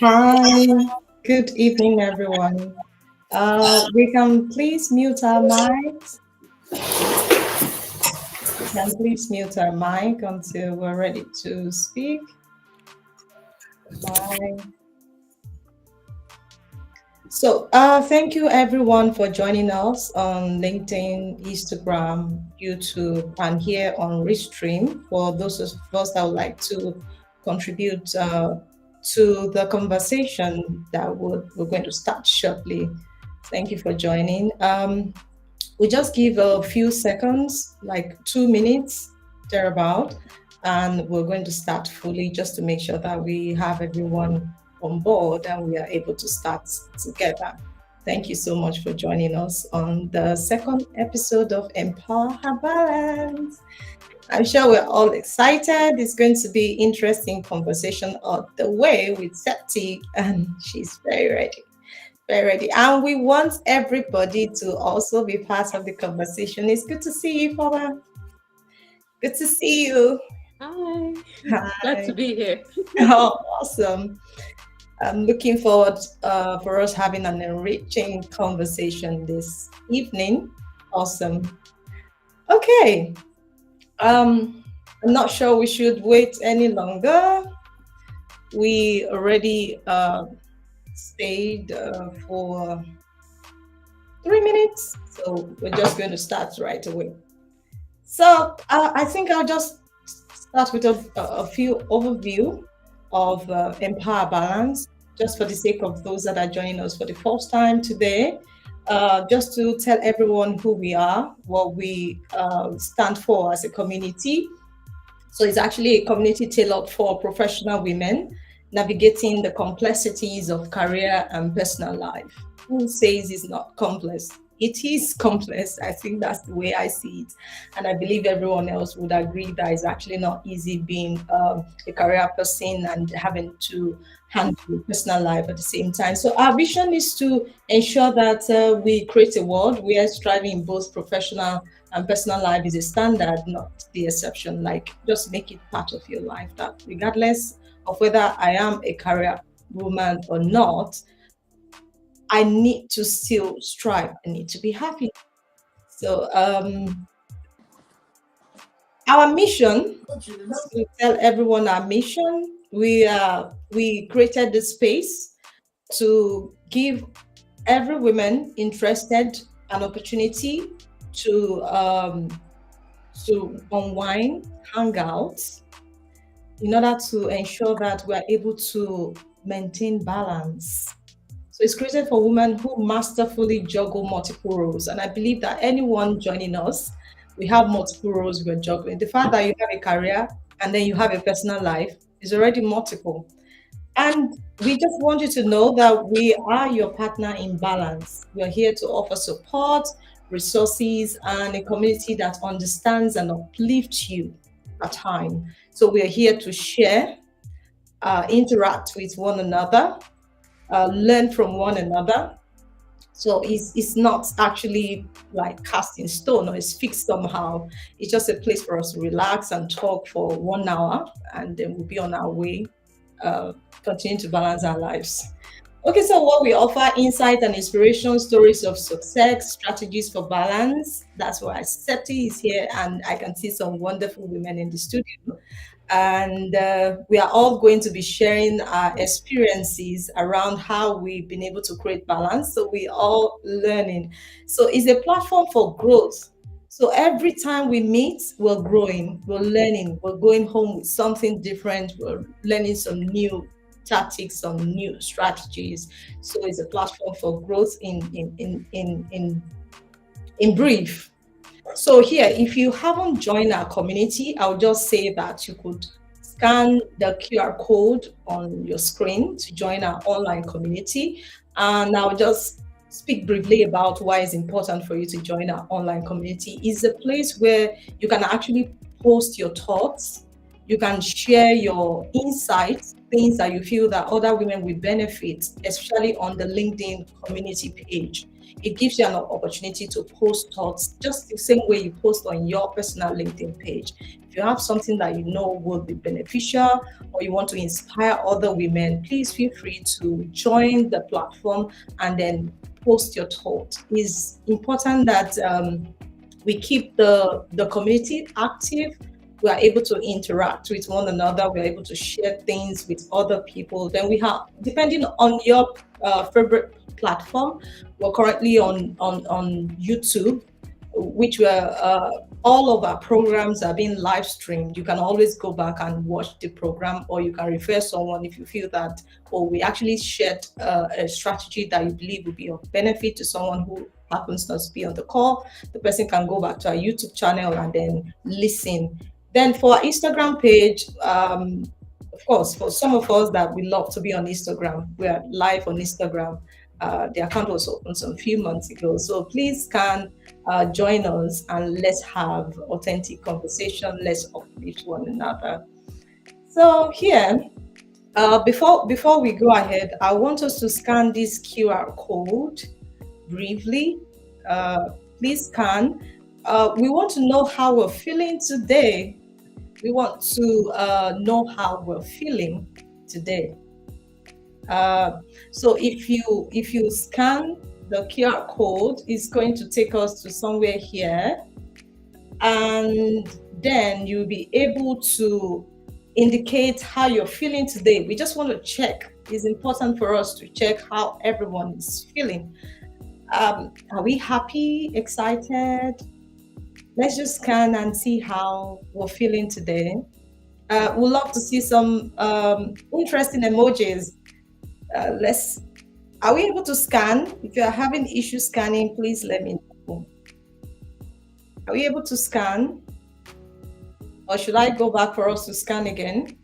Hi, good evening, everyone. We can please mute our mics. We can please mute our mic until we're ready to speak. Hi. Thank you everyone for joining us on LinkedIn, Instagram, YouTube, and here on Restream. For those of us that would like to contribute to the conversation that we're going to start shortly. Thank you for joining. We just give a few seconds, like 2 minutes, thereabout, and we're going to start fully just to make sure that we have everyone on board and we are able to start together. Thank you so much for joining us on the second episode of Empower Her Balance. I'm sure we're all excited. It's going to be interesting conversation on the way with Septi, and she's very ready. Very ready. And we want everybody to also be part of the conversation. It's good to see you, Paula. Good to see you. Hi. Hi. Glad to be here. Oh, awesome. I'm looking forward for us having an enriching conversation this evening. Awesome. Okay. I'm not sure we should wait any longer. We already stayed for 3 minutes, so we're just going to start right away. So I think I'll just start with a few overview of Empower Balance, just for the sake of those that are joining us for the first time today. Just to tell everyone who we are, what we stand for as a community. So it's actually a community tailored for professional women navigating the complexities of career and personal life. Who says it's not complex? It is complex. I think that's the way I see it. And I believe everyone else would agree that it's actually not easy being a career person and having to handle personal life at the same time. So our vision is to ensure that we create a world where striving in both professional and personal life is a standard, not the exception. Like, just make it part of your life that regardless of whether I am a career woman or not, I need to still strive. I need to be happy. So our mission, to tell everyone our mission, we created this space to give every woman interested an opportunity to unwind, hang out, in order to ensure that we are able to maintain balance. So it's created for women who masterfully juggle multiple roles. And I believe that anyone joining us, we have multiple roles we're juggling. The fact that you have a career and then you have a personal life is already multiple. And we just want you to know that we are your partner in balance. We are here to offer support, resources, and a community that understands and uplifts you at time. So we are here to share, interact with one another, learn from one another. So it's not actually like cast in stone or it's fixed somehow. It's just a place for us to relax and talk for 1 hour, and then we'll be on our way, uh, continue to balance our lives. Okay, so what we offer: insight and inspiration, stories of success, strategies for balance. That's why Septi is here, and I can see some wonderful women in the studio. And we are all going to be sharing our experiences around how we've been able to create balance. So we all learning. So it's a platform for growth. So every time we meet, we're growing, we're learning, we're going home with something different, we're learning some new tactics, some new strategies. So it's a platform for growth in brief. So here, if you haven't joined our community, I'll just say that you could scan the QR code on your screen to join our online community. And I'll just speak briefly about why it's important for you to join our online community. It's a place where you can actually post your thoughts, you can share your insights, things that you feel that other women will benefit, especially on the LinkedIn community page. It gives you an opportunity to post thoughts just the same way you post on your personal LinkedIn page. If you have something that you know will be beneficial or you want to inspire other women, please feel free to join the platform and then post your thoughts. It's important that we keep the community active. We are able to interact with one another. We're able to share things with other people. Then we have, depending on your favorite platform, we're currently on YouTube, which were all of our programs are being live streamed. You can always go back and watch the program, or you can refer someone if you feel that, or we actually shared a strategy that you believe will be of benefit to someone who happens not to be on the call. The person can go back to our YouTube channel and then listen. Then for our Instagram page, of course, for some of us that we love to be on Instagram, we are live on Instagram. The account was opened some few months ago. So please can join us and let's have authentic conversation. Let's uplift one another. So here, before we go ahead, I want us to scan this QR code briefly. Please scan. We want to know how we're feeling today. We want to know how we're feeling today. So if you scan the QR code, it's going to take us to somewhere here, and then you'll be able to indicate how you're feeling today. We just want to check. It's important for us to check how everyone is feeling. Are we happy, excited? Let's just scan and see how we're feeling today. We'd love to see some interesting emojis. Are we able to scan? If you are having issues scanning, please let me know. Are we able to scan? Or should I go back for us to scan again?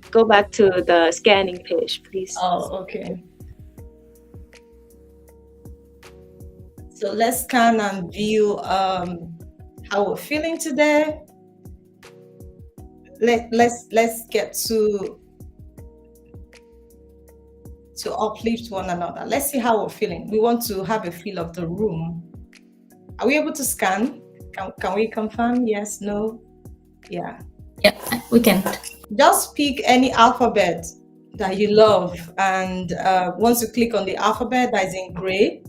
Go back to the scanning page, please. Oh, okay. So let's scan and view how we're feeling today. Let's get to uplift one another. Let's see how we're feeling. We want to have a feel of the room. Are we able to scan? Can we confirm? Yes, no? Yeah. Yeah, we can. Just pick any alphabet that you love, and once you click on the alphabet that is in gray,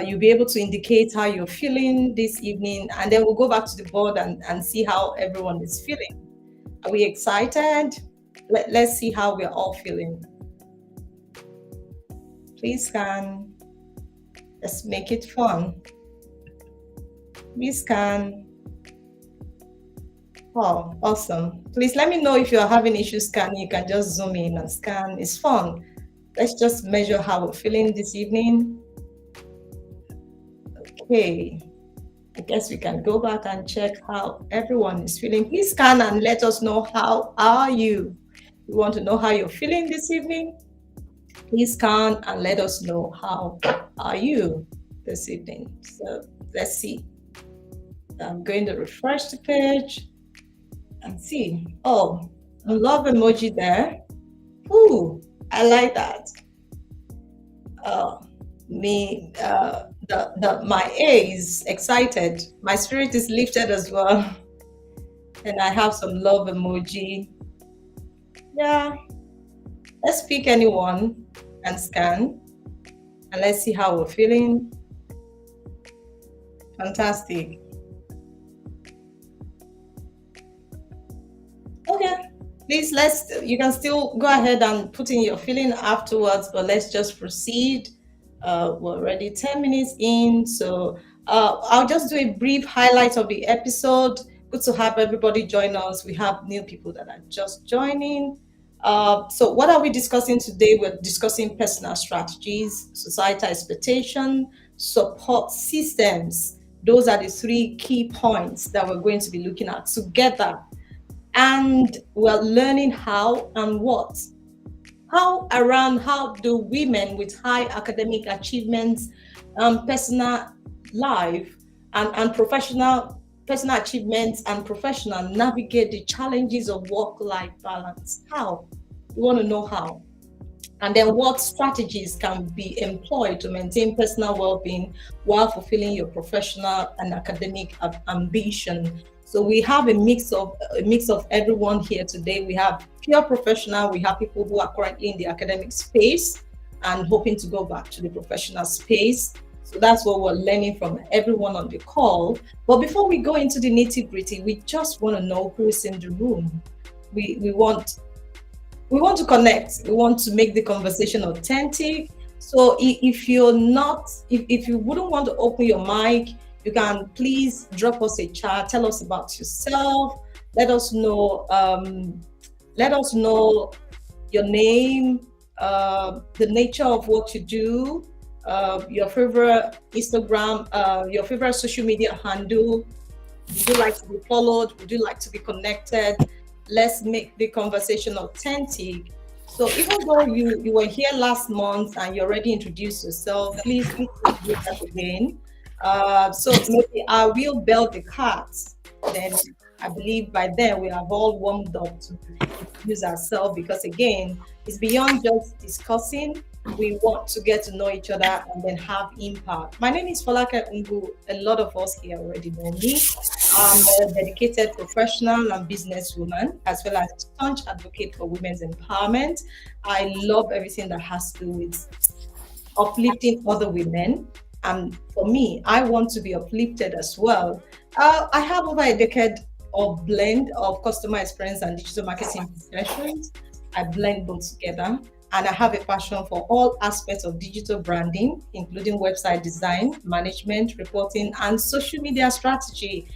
you'll be able to indicate how you're feeling this evening, and then we'll go back to the board and see how everyone is feeling. Are we excited? Let's see how we're all feeling. Please scan. Let's make it fun. Please scan. Oh, awesome. Please let me know if you're having issues scanning. You can just zoom in and scan. It's fun. Let's just measure how we're feeling this evening. Okay. I guess we can go back and check how everyone is feeling. Please scan and let us know how are you. We want to know how you're feeling this evening. Please scan and let us know how are you this evening. So let's see. I'm going to refresh the page and see. Oh, a love emoji there. Ooh, I like that. My A is excited. My spirit is lifted as well. And I have some love emoji. Yeah. Let's pick anyone and scan. And let's see how we're feeling. Fantastic. Okay. Please, you can still go ahead and put in your feeling afterwards, but let's just proceed. We're already 10 minutes in, so I'll just do a brief highlight of the episode. Good to have everybody join us. We have new people that are just joining. So what are we discussing today? We're discussing personal strategies, societal expectation, support systems. Those are the three key points that we're going to be looking at together. And we're learning how and what. How do women with high academic achievements, personal life, and personal achievements and professional navigate the challenges of work-life balance? How? We want to know how. And then what strategies can be employed to maintain personal well-being while fulfilling your professional and academic ambition. So we have a mix of everyone here today. We have pure professional, we have people who are currently in the academic space and hoping to go back to the professional space. So that's what we're learning from everyone on the call. But before we go into the nitty-gritty, we just want to know who is in the room. We want to connect. We want to make the conversation authentic. So if you're not, if you wouldn't want to open your mic, you can please drop us a chat. Tell us about yourself. Let us know. Let us know your name, the nature of what you do, your favorite Instagram, your favorite social media handle. Would you like to be followed? Would you like to be connected? Let's make the conversation authentic. So even though you were here last month and you already introduced yourself, please do that again. So maybe I will build the cards. Then I believe by then we have all warmed up to introduce ourselves, because again, it's beyond just discussing. We want to get to know each other and then have impact. My name is Falake Ungu. A lot of us here already know me. I'm a dedicated professional and businesswoman, as well as a staunch advocate for women's empowerment. I love everything that has to do with uplifting other women. And for me, I want to be uplifted as well. I have over a decade of blend of customer experience and digital marketing professions. I blend both together. And I have a passion for all aspects of digital branding, including website design, management, reporting, and social media strategy.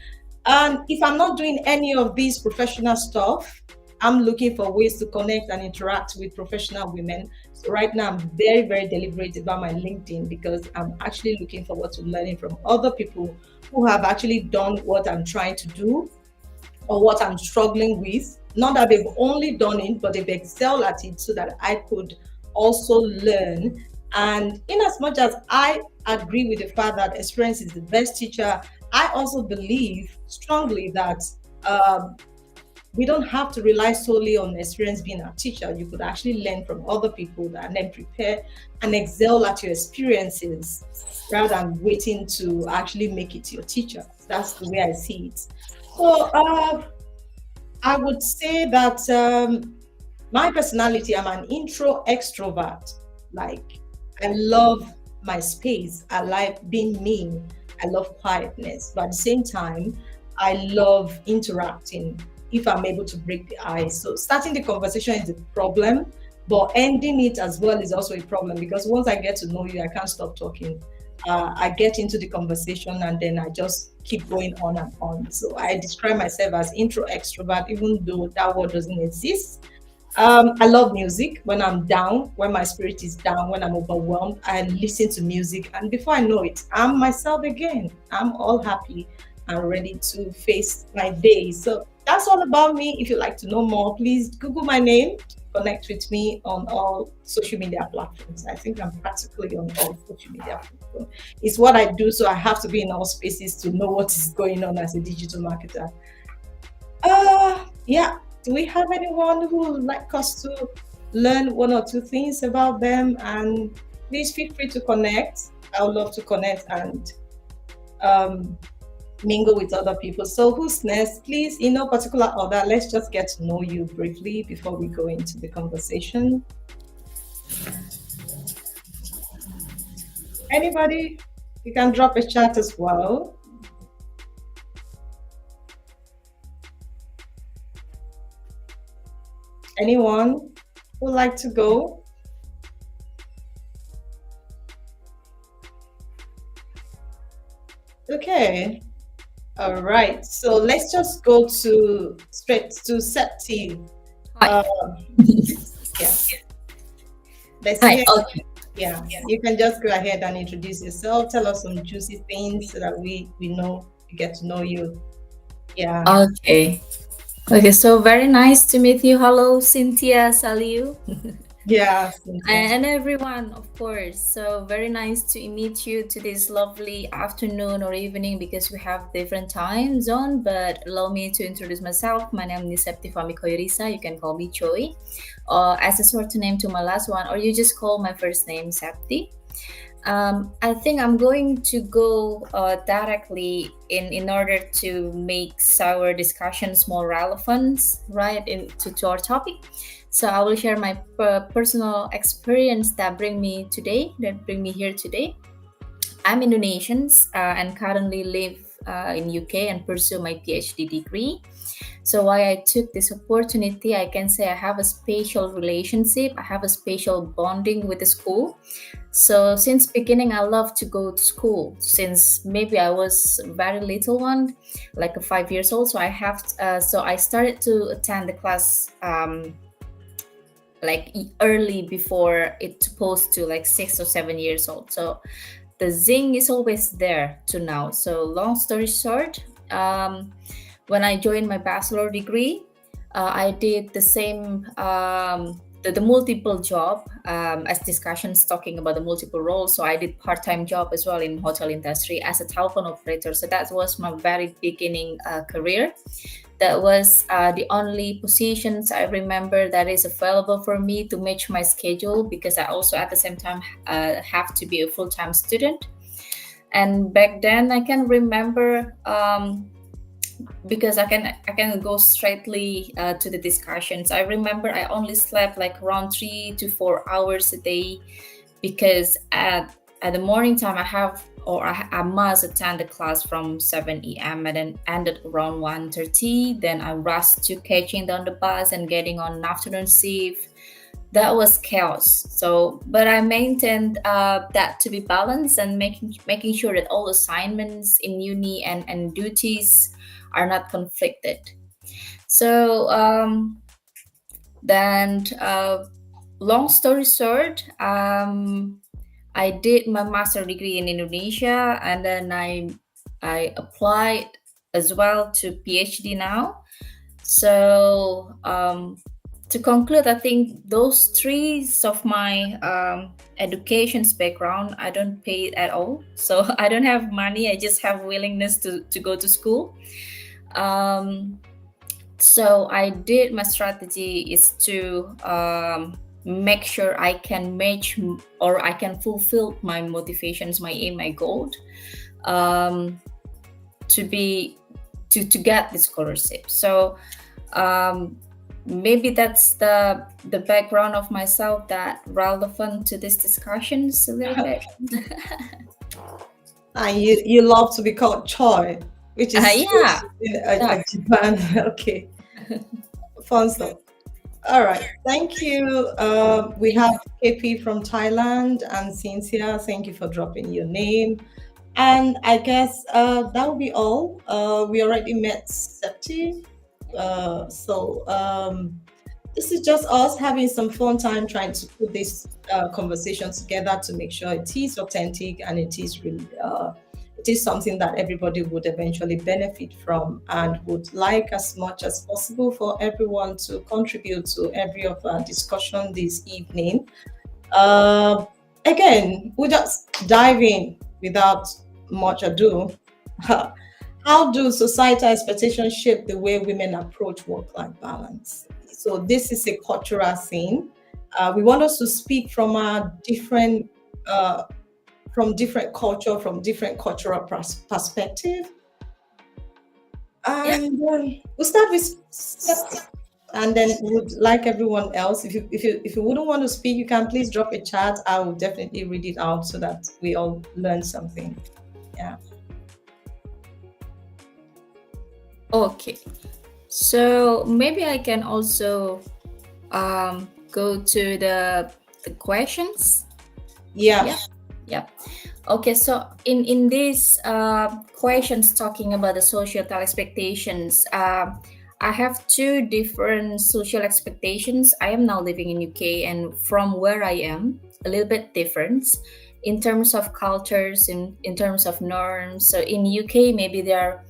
And if I'm not doing any of these professional stuff, I'm looking for ways to connect and interact with professional women. So right now, I'm very, very deliberate about my LinkedIn, because I'm actually looking forward to learning from other people who have actually done what I'm trying to do or what I'm struggling with. Not that they've only done it, but they've excelled at it, so that I could also learn. And in as much as I agree with the fact that experience is the best teacher, I also believe strongly that um, we don't have to rely solely on experience being a teacher. You could actually learn from other people and then prepare and excel at your experiences, rather than waiting to actually make it your teacher. That's the way I see it. So I would say that my personality, I'm an intro extrovert. Like, I love my space. I like being me. I love quietness. But at the same time, I love interacting if I'm able to break the ice. So starting the conversation is a problem, but ending it as well is also a problem, because once I get to know you, I can't stop talking. I get into the conversation and then I just keep going on and on. So I describe myself as intro extrovert, even though that word doesn't exist. I love music. When I'm down, when my spirit is down, when I'm overwhelmed, I listen to music. And before I know it, I'm myself again. I'm all happy and ready to face my day. So that's all about me. If you'd like to know more, please Google my name, connect with me on all social media platforms. I think I'm practically on all social media platforms. It's what I do, so I have to be in all spaces to know what is going on as a digital marketer. Yeah. Do we have anyone who would like us to learn one or two things about them? And please feel free to connect. I would love to connect and um, mingle with other people. So who's next? Please, in no particular order, let's just get to know you briefly before we go into the conversation. Anybody? You can drop a chat as well. Anyone who would like to go? Okay. All right. So let's just go to straight to Septi. Hi. Yeah. Let's Hi. hear. Okay. Yeah. You can just go ahead and introduce yourself. Tell us some juicy things so that we know, we get to know you. Yeah. Okay. Okay. So very nice to meet you. Hello, Cynthia Saliu. Yeah, Cynthia. And everyone, of course. So very nice to meet you to this lovely afternoon or evening because we have different time zone. But allow me to introduce myself. My name is Septifami Koirisa. You can call me Choi, as a short name to my last one, or you just call my first name Septi. I think I'm going to go directly in order to make our discussions more relevant, right, to our topic. So I will share my personal experience that bring me here today. I'm Indonesian and currently live in UK and pursue my PhD degree. So why I took this opportunity, I can say I have a special relationship. I have a special bonding with the school. So since beginning, I love to go to school. Since maybe I was very little one, like 5 years old. So I started to attend the class early before it's supposed to, like 6 or 7 years old. So the zing is always there to now. So long story short, when I joined my bachelor degree, I did the same the multiple job as discussions talking about the multiple roles. So I did part-time job as well in hotel industry as a telephone operator. So that was my very beginning career. That was the only positions I remember that is available for me to match my schedule because I also at the same time have to be a full-time student. And back then I can remember because I can go straightly to the discussions. I remember I only slept like around 3 to 4 hours a day because at the morning time I must attend the class from 7 a.m. and then ended around 1:30. Then I rushed to catching down the bus and getting on an afternoon shift. That was chaos. So, but I maintained that to be balanced and making sure that all assignments in uni and duties are not conflicted. So then, long story short, I did my master degree in Indonesia, and then I applied as well to PhD now. So to conclude, I think those three of my education's background, I don't pay it at all. So I don't have money. I just have willingness to go to school. So I did my strategy is to make sure I can match or I can fulfill my motivations, my aim, my goal, to be to get the scholarship. So maybe that's the background of myself that relevant to these discussions a little bit. And you love to be called Choi, which is Yeah. a Japan. Okay, fun stuff. All right, thank you. We have KP from Thailand and Cynthia. Thank you for dropping your name. And I guess that will be all. We already met Septi. So this is just us having some fun time trying to put this conversation together to make sure it is authentic and it is really it is something that everybody would eventually benefit from and would like as much as possible for everyone to contribute to every of our discussion this evening. Again, we'll just dive in without much ado. How do societal expectations shape the way women approach work-life balance? So this is a cultural thing. We want us to speak from a different culture, from different cultural perspective. And we'll start with and then would like everyone else, if you wouldn't want to speak, you can please drop a chat. I will definitely read it out so that we all learn something. Yeah. Okay. So maybe I can also go to the questions. Yeah. Yeah. Okay. So in these questions talking about the societal expectations, I have two different social expectations. I am now living in UK, and from where I am, a little bit different in terms of cultures, in terms of norms. So in UK, maybe they're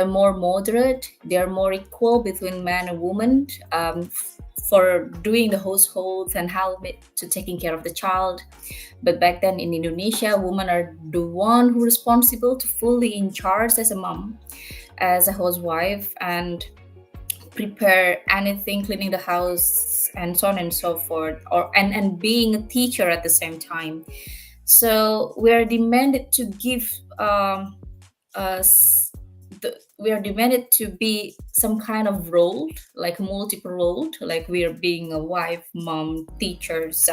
more moderate, they're more equal between man and woman. for doing the households and help it to taking care of the child. But back then in Indonesia, women are the one who responsible to fully in charge as a mom, as a housewife, and prepare anything, cleaning the house and so on and so forth, or and being a teacher at the same time. So we are demanded to give us we are demanded to be some kind of role, like multiple role, like we are being a wife, mom, teachers,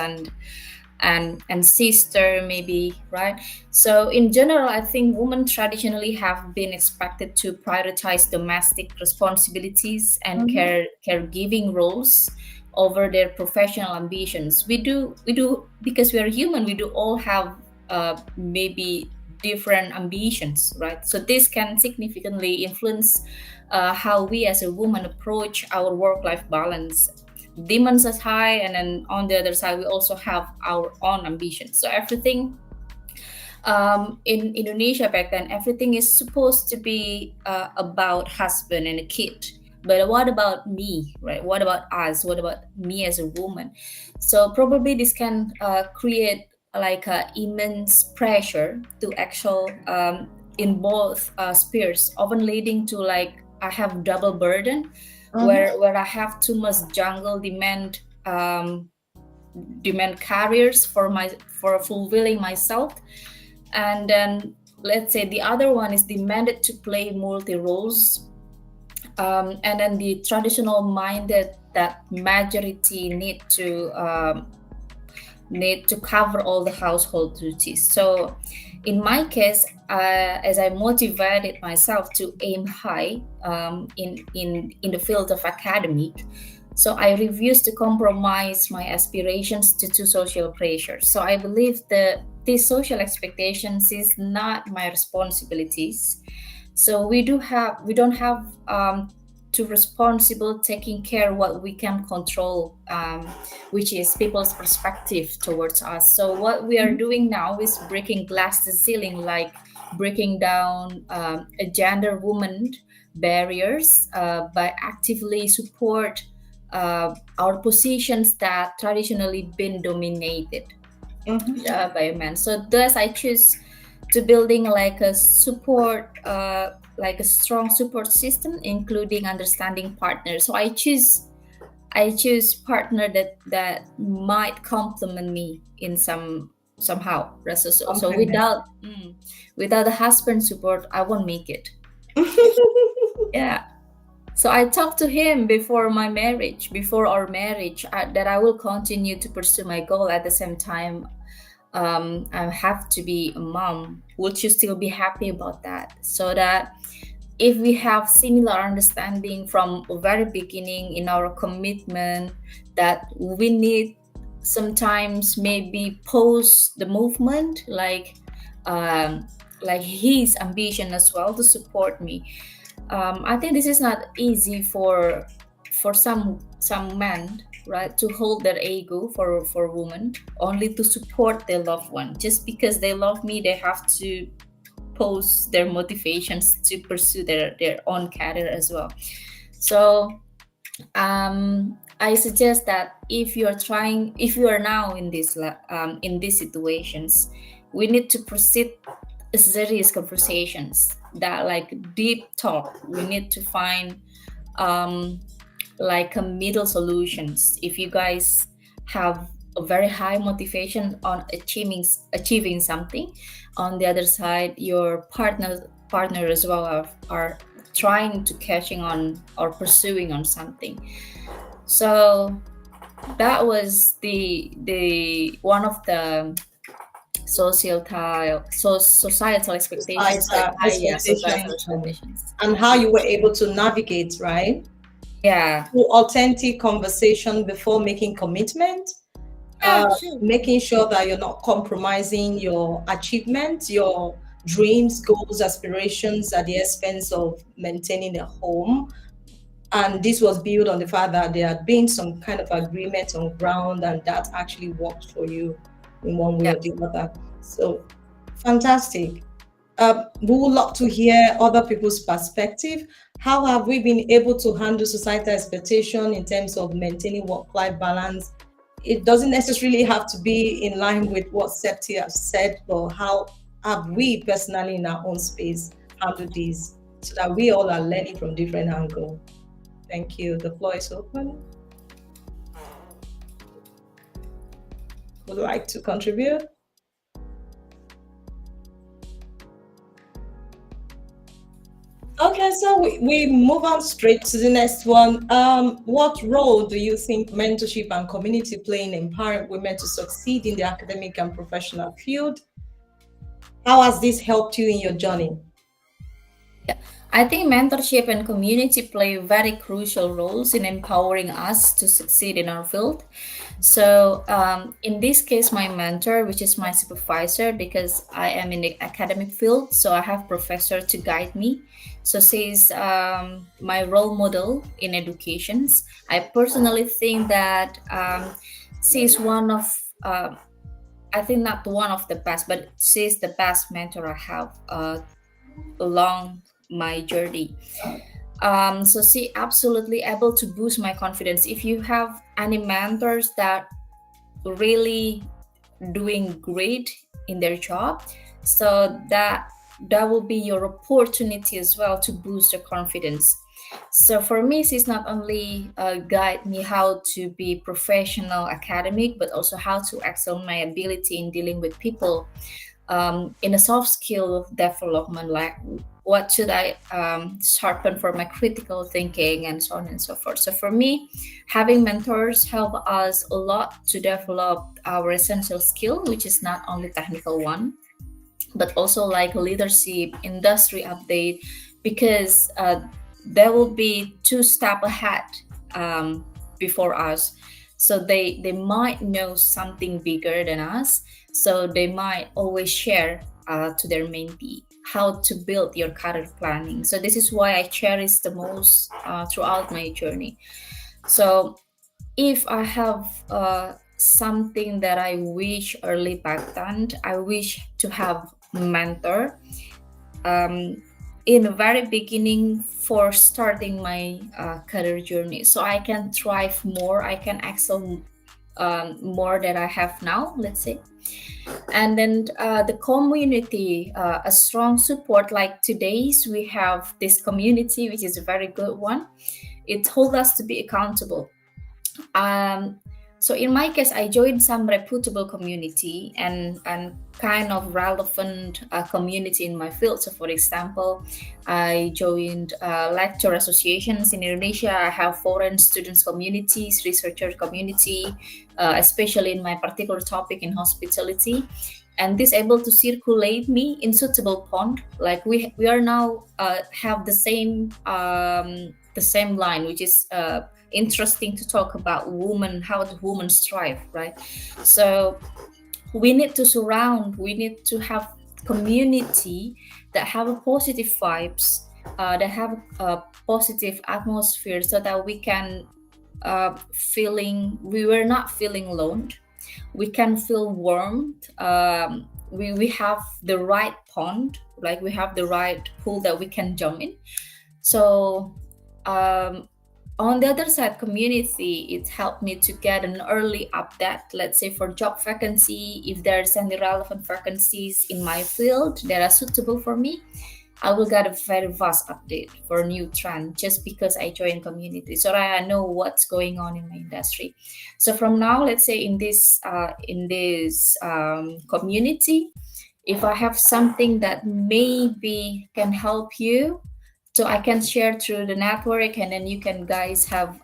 and sister maybe, right? So in general, I think women traditionally have been expected to prioritize domestic responsibilities and caregiving roles over their professional ambitions. We do because we are human. We do all have maybe different ambitions, right? So this can significantly influence how we as a woman approach our work-life balance. Demands as high, and then on the other side we also have our own ambitions. So everything in Indonesia back then, everything is supposed to be about husband and a kid. But what about me, right? What about us? What about me as a woman? So probably this can create like immense pressure to actual in both spheres, often leading to like I have double burden, where I have too much jungle demand careers for fulfilling myself, and then let's say the other one is demanded to play multi roles, and then the traditional minded that majority need to cover all the household duties. So in my case, as I motivated myself to aim high in the field of academic, so I refused to compromise my aspirations to social pressures. So I believe that these social expectations is not my responsibilities. So we don't have to responsible taking care what we can control, which is people's perspective towards us. So what we are doing now is breaking glass the ceiling, like breaking down a gender woman barriers by actively support our positions that traditionally been dominated by men. So thus I choose to building like a support like a strong support system, including understanding partners. So I choose partner that might complement me in somehow. So without the husband support, I won't make it. Yeah. So I talked to him before our marriage, that I will continue to pursue my goal. At the same time, I have to be a mom. Would you still be happy about that? So that if we have similar understanding from the very beginning in our commitment, that we need sometimes maybe pause the movement, like his ambition as well to support me. I think this is not easy for some men, right, to hold their ego for women, only to support their loved one. Just because they love me, they have to pose their motivations to pursue their own career as well. So I suggest that if you are now in these situations, we need to proceed serious conversations, that like deep talk. We need to find like a middle solutions. If you guys have a very high motivation on achieving something, on the other side your partner as well are trying to catching on or pursuing on something. So that was the one of the societal expectations. Societal expectations, and how you were able to navigate, right? Yeah. Through authentic conversation before making commitment, making sure that you're not compromising your achievements, your dreams, goals, aspirations at the expense of maintaining a home. And this was built on the fact that there had been some kind of agreement on ground, and that actually worked for you in one way or the other. So fantastic. We would love to hear other people's perspective. How have we been able to handle societal expectation in terms of maintaining work-life balance? It doesn't necessarily have to be in line with what Septi has said, but how have we personally in our own space handled this so that we all are learning from different angles? Thank you. The floor is open. Would like to contribute? Okay, so we move on straight to the next one. What role do you think mentorship and community play in empowering women to succeed in the academic and professional field? How has this helped you in your journey? I think mentorship and community play very crucial roles in empowering us to succeed in our field. So, in this case, my mentor, which is my supervisor, because I am in the academic field, so I have professor to guide me. So she's my role model in educations. I personally think that she's one of I think not one of the best, but she's the best mentor I have along my journey. So she absolutely able to boost my confidence. If you have any mentors that really doing great in their job, so that will be your opportunity as well to boost your confidence. So for me, she's not only guide me how to be professional academic, but also how to excel my ability in dealing with people, in a soft skill development, like what should I sharpen for my critical thinking and so on and so forth. So for me, having mentors help us a lot to develop our essential skill, which is not only technical one, but also like leadership, industry update, because they will be two step ahead before us. So they might know something bigger than us. So they might always share to their mentee how to build your career planning. So this is why I cherish the most throughout my journey. So if I have something that I wish early back then, I wish to have mentor in the very beginning for starting my career journey, so I can thrive more, I can excel more than I have now, let's say. And then the community, a strong support like today's, we have this community, which is a very good one. It holds us to be accountable. um, so in my case, I joined some reputable community and kind of relevant community in my field. So for example, I joined lecture associations in Indonesia. I have foreign students communities, researcher community, especially in my particular topic in hospitality. And this able to circulate me in suitable pond. Like we are now have the same line, which is interesting to talk about women, how the women strive, right? So we need to have community that have a positive vibes, that have a positive atmosphere, so that we can we were not feeling alone, we can feel warmed. We have the right pond, like we have the right pool that we can jump in. So on the other side, community, it helped me to get an early update, let's say for job vacancy. If there's any relevant vacancies in my field that are suitable for me, I will get a very vast update for a new trend just because I join community, so that I know what's going on in my industry. So from now, let's say in this community, if I have something that maybe can help you, so I can share through the network, and then you can guys have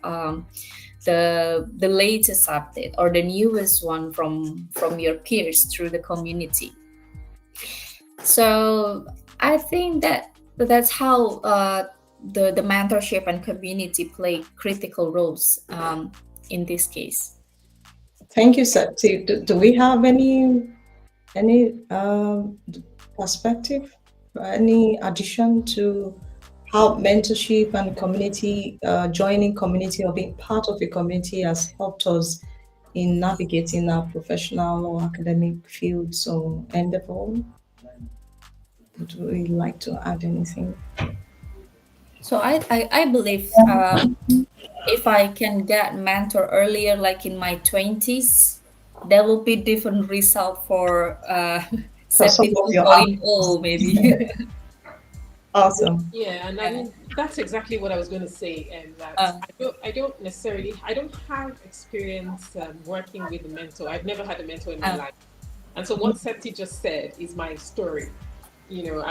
the latest update or the newest one from your peers through the community. So I think that's how the mentorship and community play critical roles in this case. Thank you, Septi. Do we have any perspective, any addition to how mentorship and community, joining community or being part of a community has helped us in navigating our professional or academic fields or endeavor? would you like to add anything? So I believe if I can get mentor earlier, like in my 20s, there will be different result for For some SEPI of your 2.0 maybe. awesome. Yeah, and I Yeah. mean that's exactly what I was going to say, and that Uh, I don't have experience working with a mentor. I've never had a mentor in my uh, life, and so what Septi just said is my story.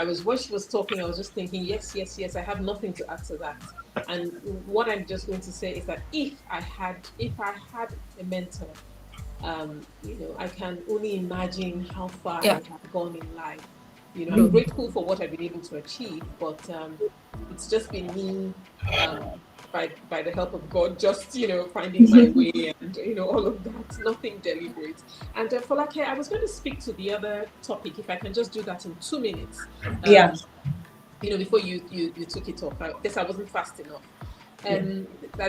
I was when she was talking, I was just thinking, yes, yes, yes. I have nothing to add to that, and what I'm just going to say is that if I had a mentor, I can only imagine how far I yeah. would have gone in life. I'm True. grateful for what I've been able to achieve, but it's just been me, by the help of God, just finding my way and all of that. Nothing deliberate. And Folake, I was going to speak to the other topic, if I can just do that in 2 minutes. Yeah. Um, before you took it off. I guess I wasn't fast enough. Yeah.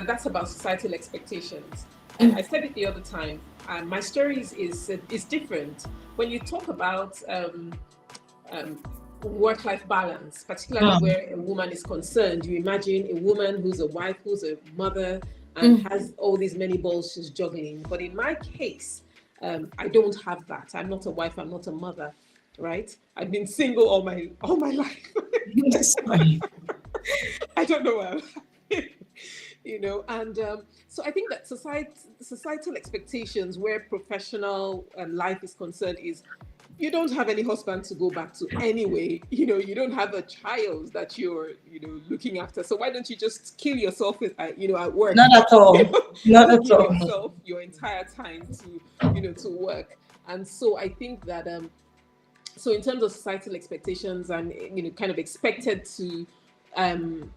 That's about societal expectations. I said it the other time. My story is different. When you talk about um, work-life balance, particularly Mm. where a woman is concerned, you imagine a woman who's a wife, who's a mother, and Mm. has all these many balls she's juggling. But in my case, I don't have that. I'm not a wife. I'm not a mother. Right? I've been single all my life. That's fine. I don't know why. And so I think that societal expectations where professional life is concerned is you don't have any husband to go back to anyway. You don't have a child that you're looking after, so why don't you just kill yourself at work? Not at all. Not Just at give all. yourself your entire time to work. And so I think that so in terms of societal expectations, I'm kind of expected to um,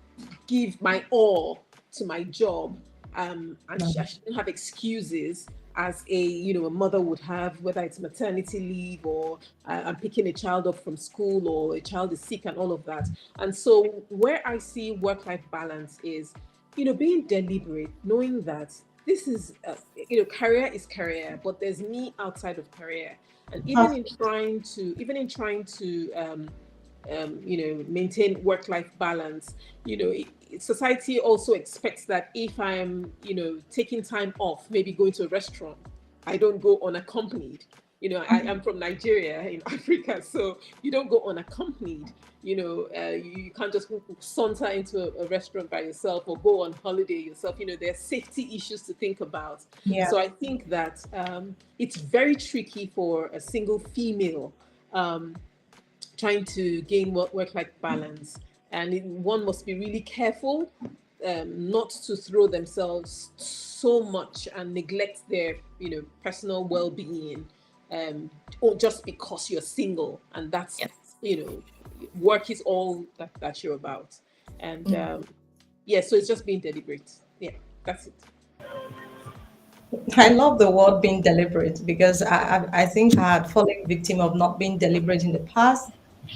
give my all to my job, and I shouldn't have excuses as a mother would have, whether it's maternity leave or I'm picking a child up from school or a child is sick and all of that. And so where I see work-life balance is being deliberate, knowing that this is career is career, but there's me outside of career. And even in trying to maintain work-life balance, society also expects that if I'm taking time off, maybe going to a restaurant, I don't go unaccompanied. I am from Nigeria in Africa, so you don't go unaccompanied. You can't just saunter into a restaurant by yourself or go on holiday yourself. There's safety issues to think about. Yeah. So I think that it's very tricky for a single female trying to gain work-life balance, and one must be really careful not to throw themselves so much and neglect their personal well-being, or just because you're single and that's Yeah. work is all that you're about. And Mm. yeah, so it's just being deliberate. Yeah, that's it. I love the word being deliberate because I think I had fallen victim of not being deliberate in the past.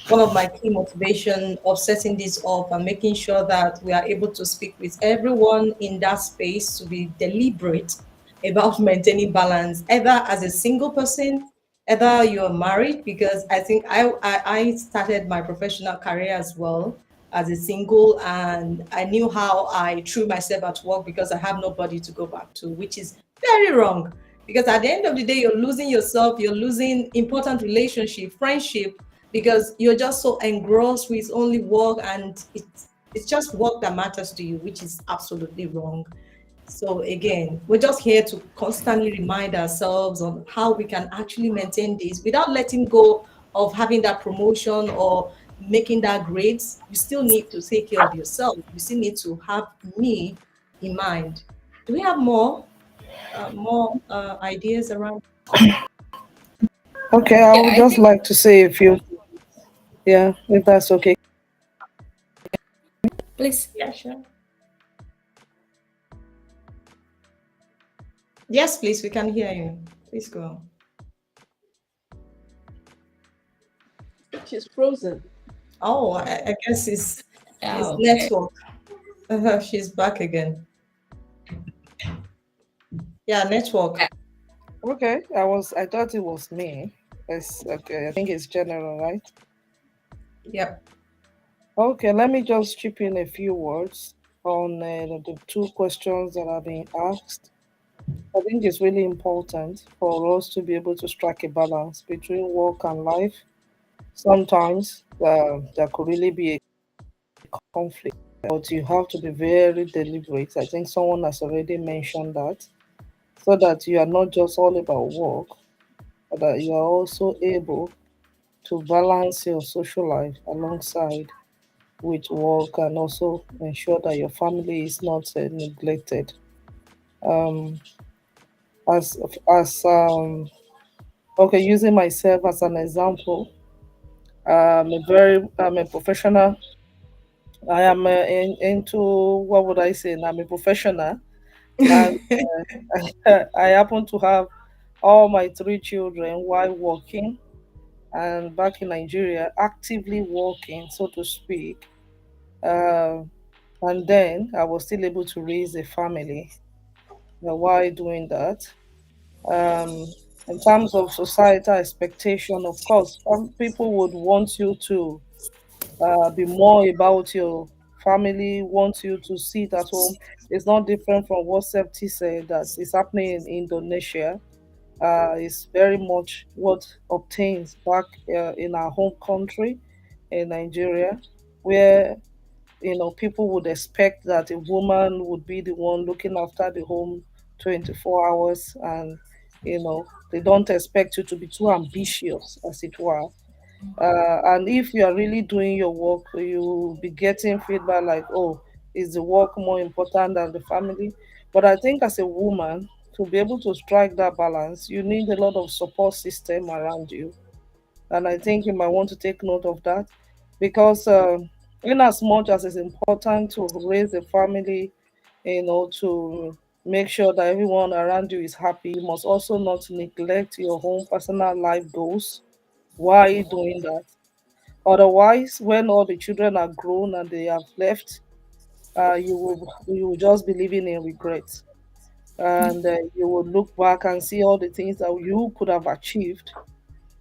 One of my key motivation of setting this up and making sure that we are able to speak with everyone in that space to be deliberate about maintaining balance, either as a single person, either you're married, because I think I started my professional career as well as a single, and I knew how I threw myself at work because I have nobody to go back to, which is very wrong. Because at the end of the day, you're losing yourself, you're losing important relationship, friendship, because you're just so engrossed with only work, and it's just work that matters to you, which is absolutely wrong. So again, we're just here to constantly remind ourselves on how we can actually maintain this without letting go of having that promotion or making that grades. You still need to take care of yourself. You still need to have me in mind. Do we have more ideas around? Okay, I Yeah, would I just think, like to say a few, yeah, if that's okay. please. Yeah, sure. Yes, please, we can hear you. Please go. She's frozen. Oh, I guess it's Oh, okay. network. She's back again. Yeah, network. Yeah. Okay, I thought it was me. It's okay. I think it's general, right? Yep. Okay, let me just chip in a few words on the two questions that are being asked. I think it's really important for us to be able to strike a balance between work and life. Sometimes there could really be a conflict, but you have to be very deliberate. I think someone has already mentioned that, so that you are not just all about work, but that you are also able to balance your social life alongside with work and also ensure that your family is not neglected. Um, as okay, using myself as an example, I'm a professional. I am into, what would I say? I'm a professional, and I happen to have all my three children while working, and back in Nigeria, actively working, so to speak. Uh, and then I was still able to raise a family. While doing that, um, in terms of societal expectation, of course, some people would want you to be more about your family, want you to sit at home. It's not different from what Septi said that is happening in Indonesia. Is very much what obtains back in our home country, in Nigeria, where people would expect that a woman would be the one looking after the home 24 hours, and they don't expect you to be too ambitious, as it were. And if you are really doing your work, you will be getting feedback like, oh, is the work more important than the family? But I think as a woman, to be able to strike that balance, you need a lot of support system around you. And I think you might want to take note of that, because in as much as it's important to raise a family, to make sure that everyone around you is happy, you must also not neglect your own personal life goals while doing that. Otherwise, when all the children are grown and they have left, you will just be living in regret, and you will look back and see all the things that you could have achieved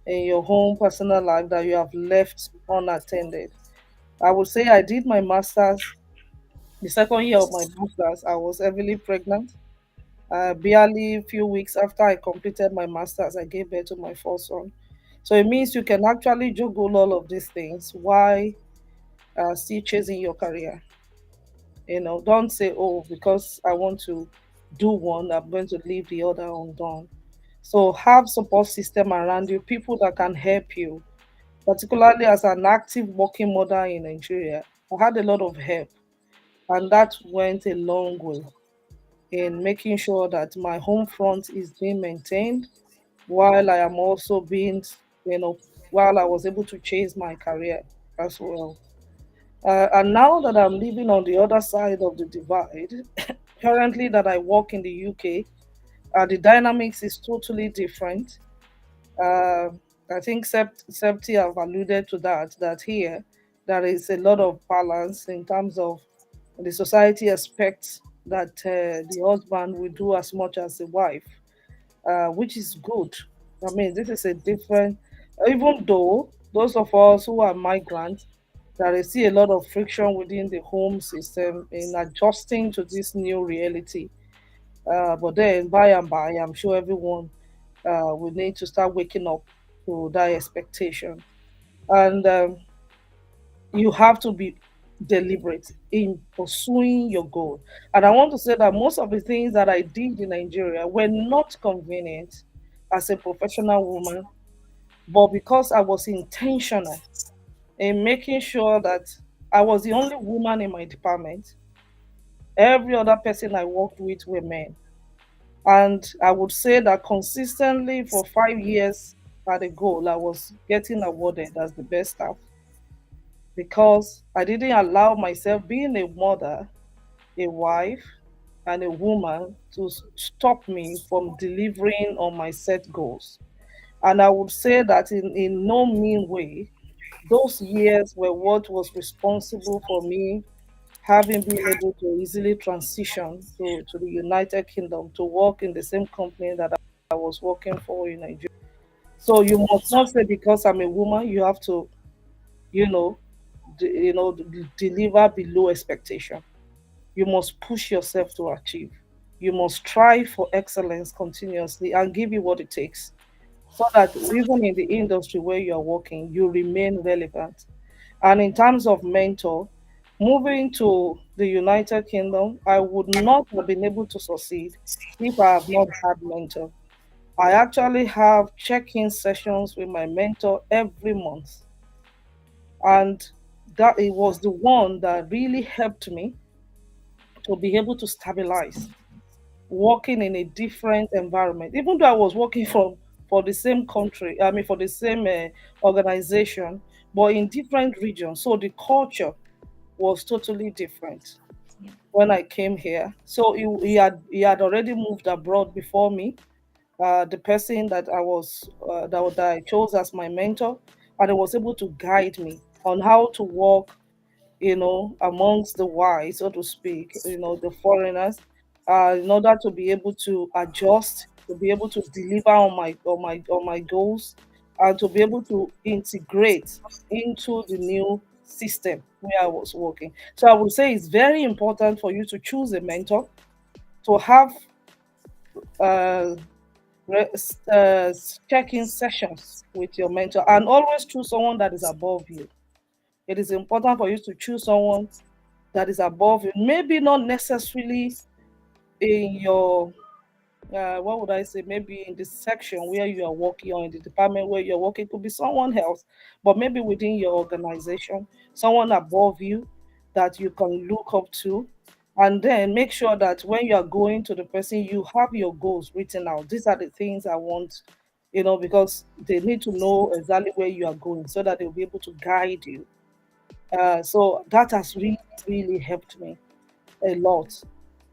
in your own personal life that you have left unattended. I would say I did my master's. The second year of my master's, I was heavily pregnant. Barely a few weeks after I completed my master's, I gave birth to my first son. So it means you can actually juggle all of these things while still chasing your career. Don't say, oh, because I want to do one, I'm going to leave the other undone. So have support system around you, people that can help you. Particularly as an active working mother in Nigeria, I had a lot of help, and that went a long way in making sure that my home front is being maintained, while I am also being, while I was able to chase my career as well. And now that I'm living on the other side of the divide, currently that I work in the UK, the dynamics is totally different. uh, I think Septi have alluded to that, that here there is a lot of balance in terms of the society expects that the husband will do as much as the wife, which is good. I mean, this is a different, even though those of us who are migrants, there is still a lot of friction within the home system in adjusting to this new reality. But then by and by, I'm sure everyone we need to start waking up to that expectation. And you have to be deliberate in pursuing your goal. And I want to say that most of the things that I did in Nigeria were not convenient as a professional woman, but because I was intentional in making sure that I was the only woman in my department. Every other person I worked with were men. And I would say that consistently for 5 years at a goal, I was getting awarded as the best staff, because I didn't allow myself, being a mother, a wife, and a woman, to stop me from delivering on my set goals. And I would say that in no mean way, those years were what was responsible for me having been able to easily transition to the United Kingdom to work in the same company that I was working for in Nigeria. So you must not say because I'm a woman, you have to you know, deliver below expectation. You must push yourself to achieve. You must strive for excellence continuously and give you what it takes so that even in the industry where you are working, you remain relevant. And in terms of mentor, moving to the United Kingdom, I would not have been able to succeed if I have not had mentor. I actually have check-in sessions with my mentor every month, and that it was the one that really helped me to be able to stabilize working in a different environment. Even though I was working for the same country, I mean for the same organization, but in different regions. So the culture was totally different when I came here. So he had already moved abroad before me. The person that I chose as my mentor, and he was able to guide me on how to work, amongst the wise, so to speak, the foreigners, in order to be able to adjust, to be able to deliver on my goals, and to be able to integrate into the new system where I was working. So I would say it's very important for you to choose a mentor, to have uh, check-in sessions with your mentor, and always choose someone that is above you. It is important for you to choose someone that is above you. Maybe not necessarily in your, what would I say, maybe in the section where you are working or in the department where you're working, it could be someone else, but maybe within your organization, someone above you that you can look up to. And then make sure that when you are going to the person, you have your goals written out. These are the things I want, because they need to know exactly where you are going so that they'll be able to guide you. So that has really, really helped me a lot.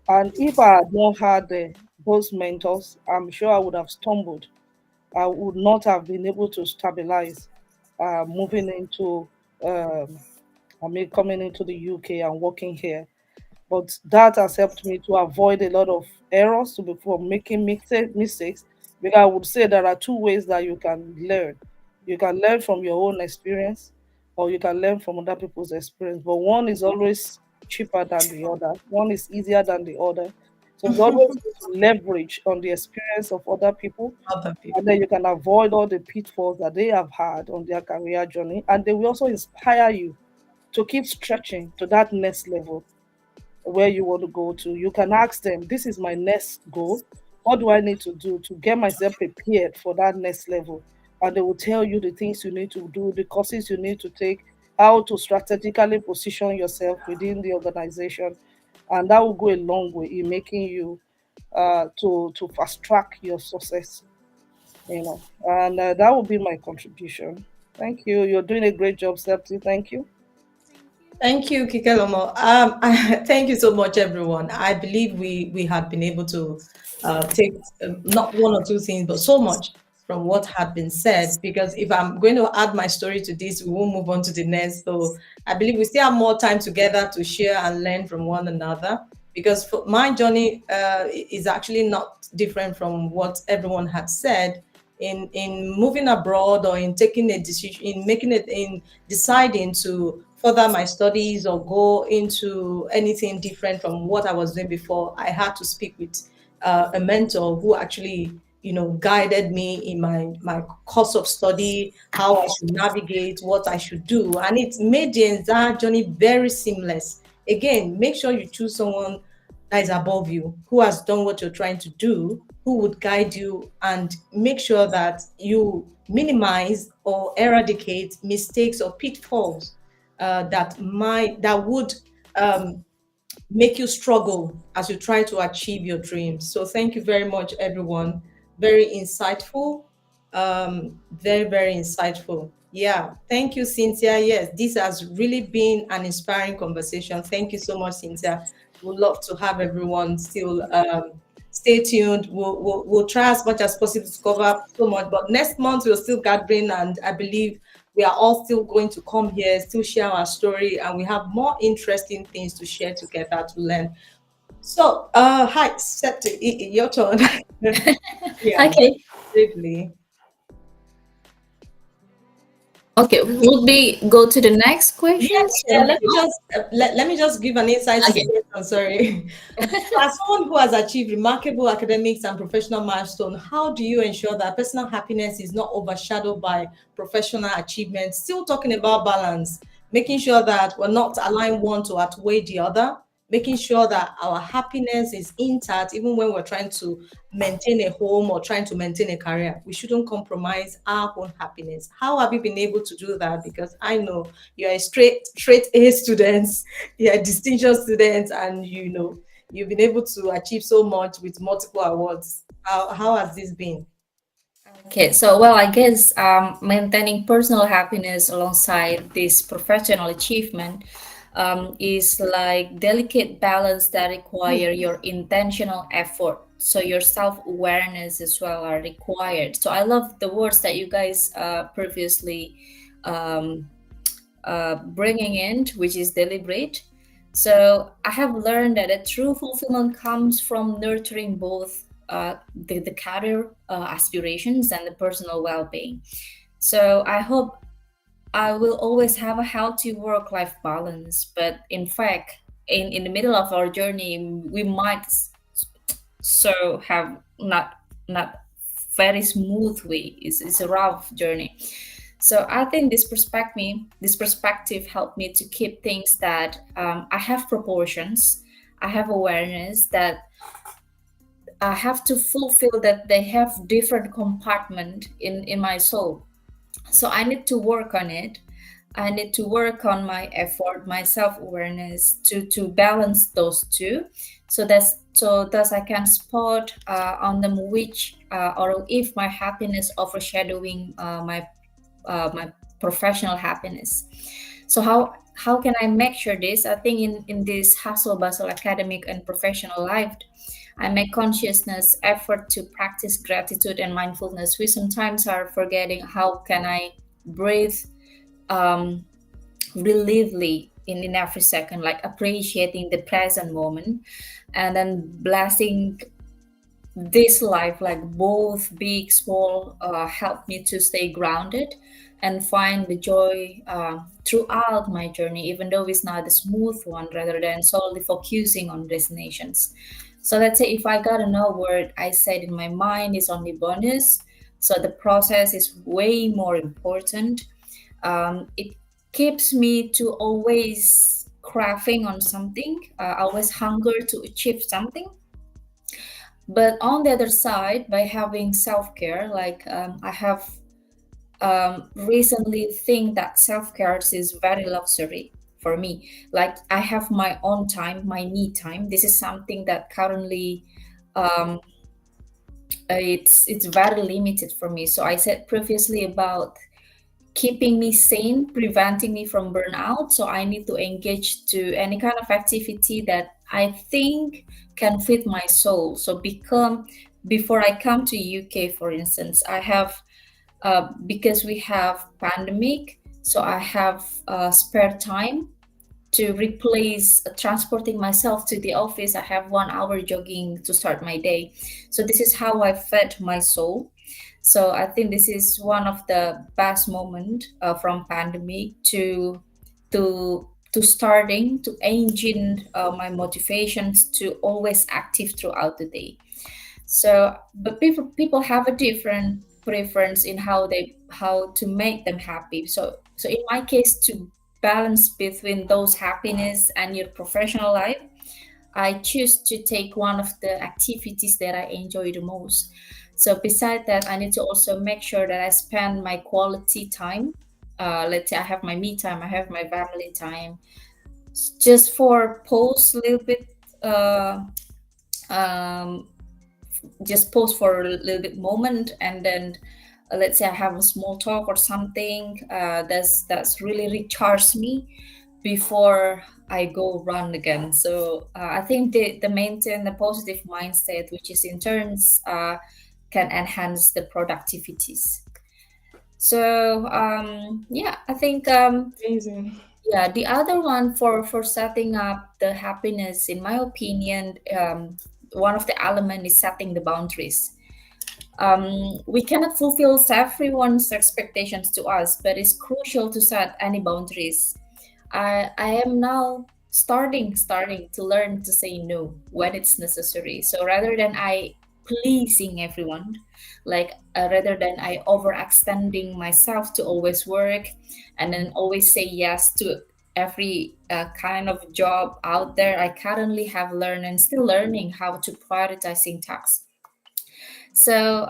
And if I had not had those mentors, I'm sure I would have stumbled. I would not have been able to stabilize, moving into, coming into the UK and working here. But that has helped me to avoid a lot of errors to before making mistakes. Because I would say there are two ways that you can learn. You can learn from your own experience, or you can learn from other people's experience. But one is always cheaper than the other. One is easier than the other. So it's always good to leverage on the experience of other people, Other and people. then you can avoid all the pitfalls that they have had on their career journey, and they will also inspire you to keep stretching to that next level where you want to go to. You can ask them, this is my next goal. What do I need to do to get myself prepared for that next level? And they will tell you the things you need to do, the courses you need to take, how to strategically position yourself within the organization. And that will go a long way in making you, to fast track your success. And that will be my contribution. Thank you. You're doing a great job, Septi. Thank you. Thank you, Kikelomo. Thank you so much, everyone. I believe we had been able to take not one or two things, but so much from what had been said. Because if I'm going to add my story to this, we won't move on to the next. So I believe we still have more time together to share and learn from one another. Because for my journey is actually not different from what everyone had said. In moving abroad, or in taking a decision, in making it, in deciding to further my studies or go into anything different from what I was doing before, I had to speak with a mentor who actually, guided me in my course of study, how I should navigate, what I should do, and it made the entire journey very seamless. Again, make sure you choose someone that is above you, who has done what you're trying to do, who would guide you, and make sure that you minimize or eradicate mistakes or pitfalls that would make you struggle as you try to achieve your dreams. So thank you very much, everyone. Very insightful. Very, very insightful. Yeah. Thank you, Cynthia. Yes, this has really been an inspiring conversation. Thank you so much, Cynthia. We'd love to have everyone still stay tuned. We'll try as much as possible to cover so much. But next month we're still gathering, and I believe we are all still going to come here, still share our story, and we have more interesting things to share together to learn. So, hi, Septi, your turn. Yeah, Okay. briefly. Okay, would we go to the next Yeah, question? yeah. So, Let me just give an insight to the okay. question. Sorry. As someone who has achieved remarkable academics and professional milestones, how do you ensure that personal happiness is not overshadowed by professional achievements? Still talking about balance, making sure that we're not allowing one to outweigh the other, making sure that our happiness is intact, even when we're trying to maintain a home or trying to maintain a career. We shouldn't compromise our own happiness. How have you been able to do that? Because I know you're a straight A student, you're a distinction student, and you've been able to achieve so much with multiple awards. How has this been? Okay, so well, I guess maintaining personal happiness alongside this professional achievement is like delicate balance that require your intentional effort. So your self-awareness as well are required. So I love the words that you guys previously um, bringing in, which is deliberate. So I have learned that a true fulfillment comes from nurturing both the career aspirations and the personal well-being. So I hope I will always have a healthy work-life balance. But in fact, in the middle of our journey, we might so have not very smooth way. It's a rough journey. So I think this perspective helped me to keep things that I have proportions, I have awareness that I have to fulfill that they have different compartment in my soul. So I need to work on it. I need to work on my effort, my self-awareness to balance those two, so thus I can spot on them which or if my happiness overshadowing my professional happiness. So how can I make sure this? I think in this hustle bustle academic and professional life, I make consciousness effort to practice gratitude and mindfulness. We sometimes are forgetting how can I breathe um, relievely in every second, like appreciating the present moment, and then blessing this life, like both big small, help me to stay grounded and find the joy throughout my journey, even though it's not a smooth one, rather than solely focusing on destinations. So let's say if I got to know what I said in my mind is only bonus, so the process is way more important. It keeps me to always crafting on something, always hunger to achieve something. But on the other side, by having self-care, like I have recently think that self-care is very luxury for me. Like I have my own time, my me time. This is something that currently um, it's very limited for me. So I said previously about keeping me sane, preventing me from burnout. So I need to engage to any kind of activity that I think can fit my soul. So become before I come to UK, for instance, I have because we have pandemic, so I have spare time to replace transporting myself to the office. I have 1 hour jogging to start my day. So this is how I fed my soul. So I think this is one of the best moment from pandemic to starting to engine my motivations to always active throughout the day. So but people have a different preference in how to make them happy. So in my case, to balance between those happiness and your professional life, I choose to take one of the activities that I enjoy the most. So beside that, I need to also make sure that I spend my quality time. Let's say I have my me time, I have my family time, just for pause a little bit, um, just pause for a little bit moment, and then let's say I have a small talk or something that's really recharge me before I go run again. So I think the maintain the positive mindset, which is in turns can enhance the productivities. So yeah, I think Amazing. yeah, the other one for setting up the happiness, in my opinion, one of the element is setting the boundaries. We cannot fulfill everyone's expectations to us, but it's crucial to set any boundaries. I am now starting to learn to say no when it's necessary. So rather than I pleasing everyone, like rather than I overextending myself to always work and then always say yes to every kind of job out there, I currently have learned and still learning how to prioritizing tasks. So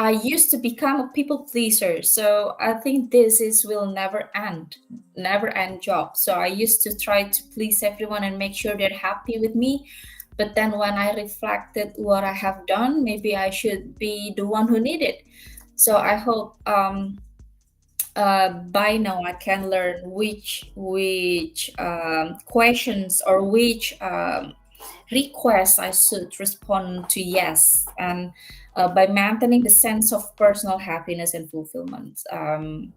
I used to become a people pleaser. So I think this is will never end job. So I used to try to please everyone and make sure they're happy with me. But then when I reflected what I have done, maybe I should be the one who need it. So I hope by now I can learn which questions or which requests I should respond to yes, and by maintaining the sense of personal happiness and fulfillment. And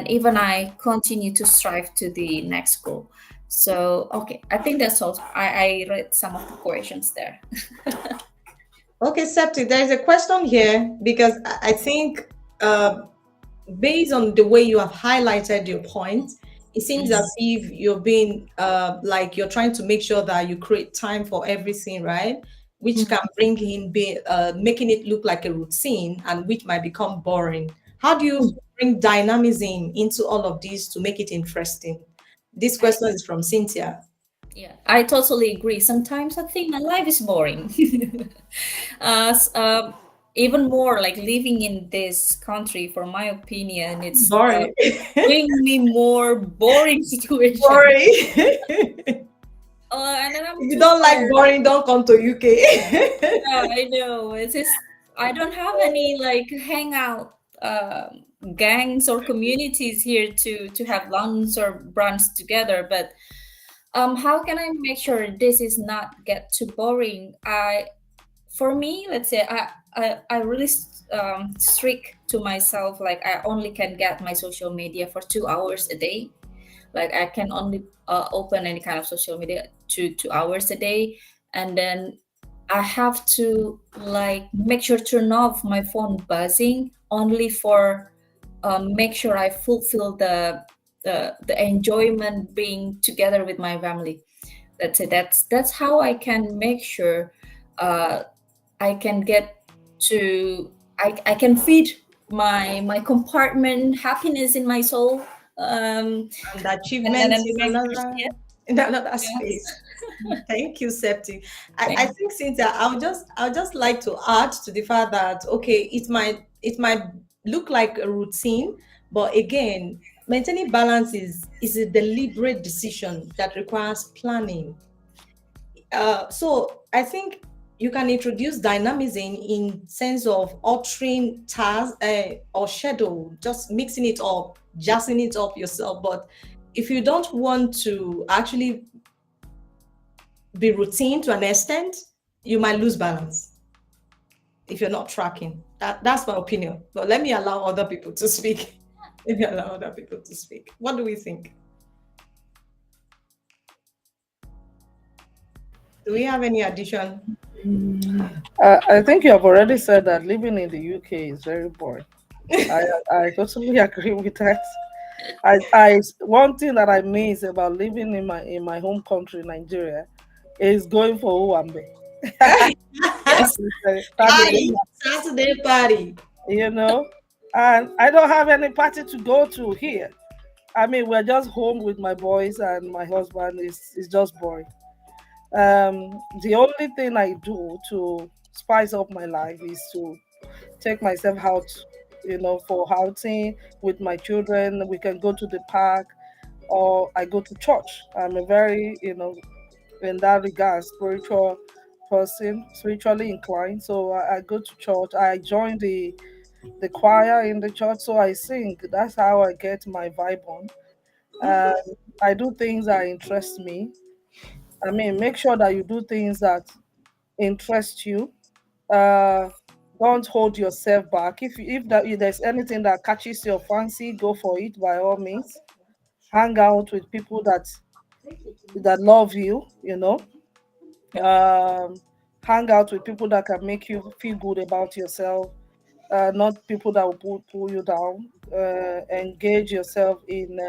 even I continue to strive to the next goal. So okay, I think that's all. I read some of the questions there. Okay, Septi, there is a question here because I think based on the way you have highlighted your point, it seems as if you're being like you're trying to make sure that you create time for everything, right? Which can bring in making it look like a routine and which might become boring. How do you bring dynamism into all of this to make it interesting? This I, question is from Cynthia. yeah, I totally agree. Sometimes I think my life is boring. S- Even more like living in this country, for my opinion, it's Boring. bring me more boring situation. Boring. If And then I'm you too don't like tired. boring, don't come to UK. Yeah, I know. It's just I don't have any like hangout gangs or communities here to have lunch or brunch together. But how can I make sure this is not get too boring? For me, let's say I really strict to myself. Like I only can get my social media for 2 hours a day. Like I can only open any kind of social media 2 hours a day, and then I have to like make sure turn off my phone buzzing only for make sure I fulfill the enjoyment being together with my family. That's it. That's how I can make sure uh, I can get to I can feed my compartment happiness in my soul. And And achievements then make sure, yeah, in another yes. space. Thank you, Septi. I Thank think Cynthia, I'll just like to add to the fact that okay, it might look like a routine, but again, maintaining balance is a deliberate decision that requires planning. So I think you can introduce dynamism in sense of altering tasks or schedule, just mixing it up, jazzing it up yourself. But if you don't want to actually be routine to an extent, you might lose balance if you're not tracking. That's my opinion. But let me allow other people to speak. Let me allow other people to speak. What do we think? Do we have any addition? I think you have already said that living in the UK is very boring. I I totally agree with that. I one thing that I miss about living in my home country, Nigeria, is going for Uwambe. yes. Saturday, Party, Saturday party. you know, and I don't have any party to go to here. I mean, we're just home with my boys and my husband is just boring. The only thing I do to spice up my life is to take myself out, for outing with my children. We can go to the park or I go to church. I'm a very, in that regard, spiritual person, spiritually inclined. So I go to church. I join the choir in the church, so I sing. That's how I get my vibe on. Mhm. I do things that interest me. I mean, make sure that you do things that interest you. Uh, don't hold yourself back. If there's anything that catches your fancy, go for it by all means. Hang out with people that love you. Um, hang out with people that can make you feel good about yourself, not people that will pull you down. Engage yourself in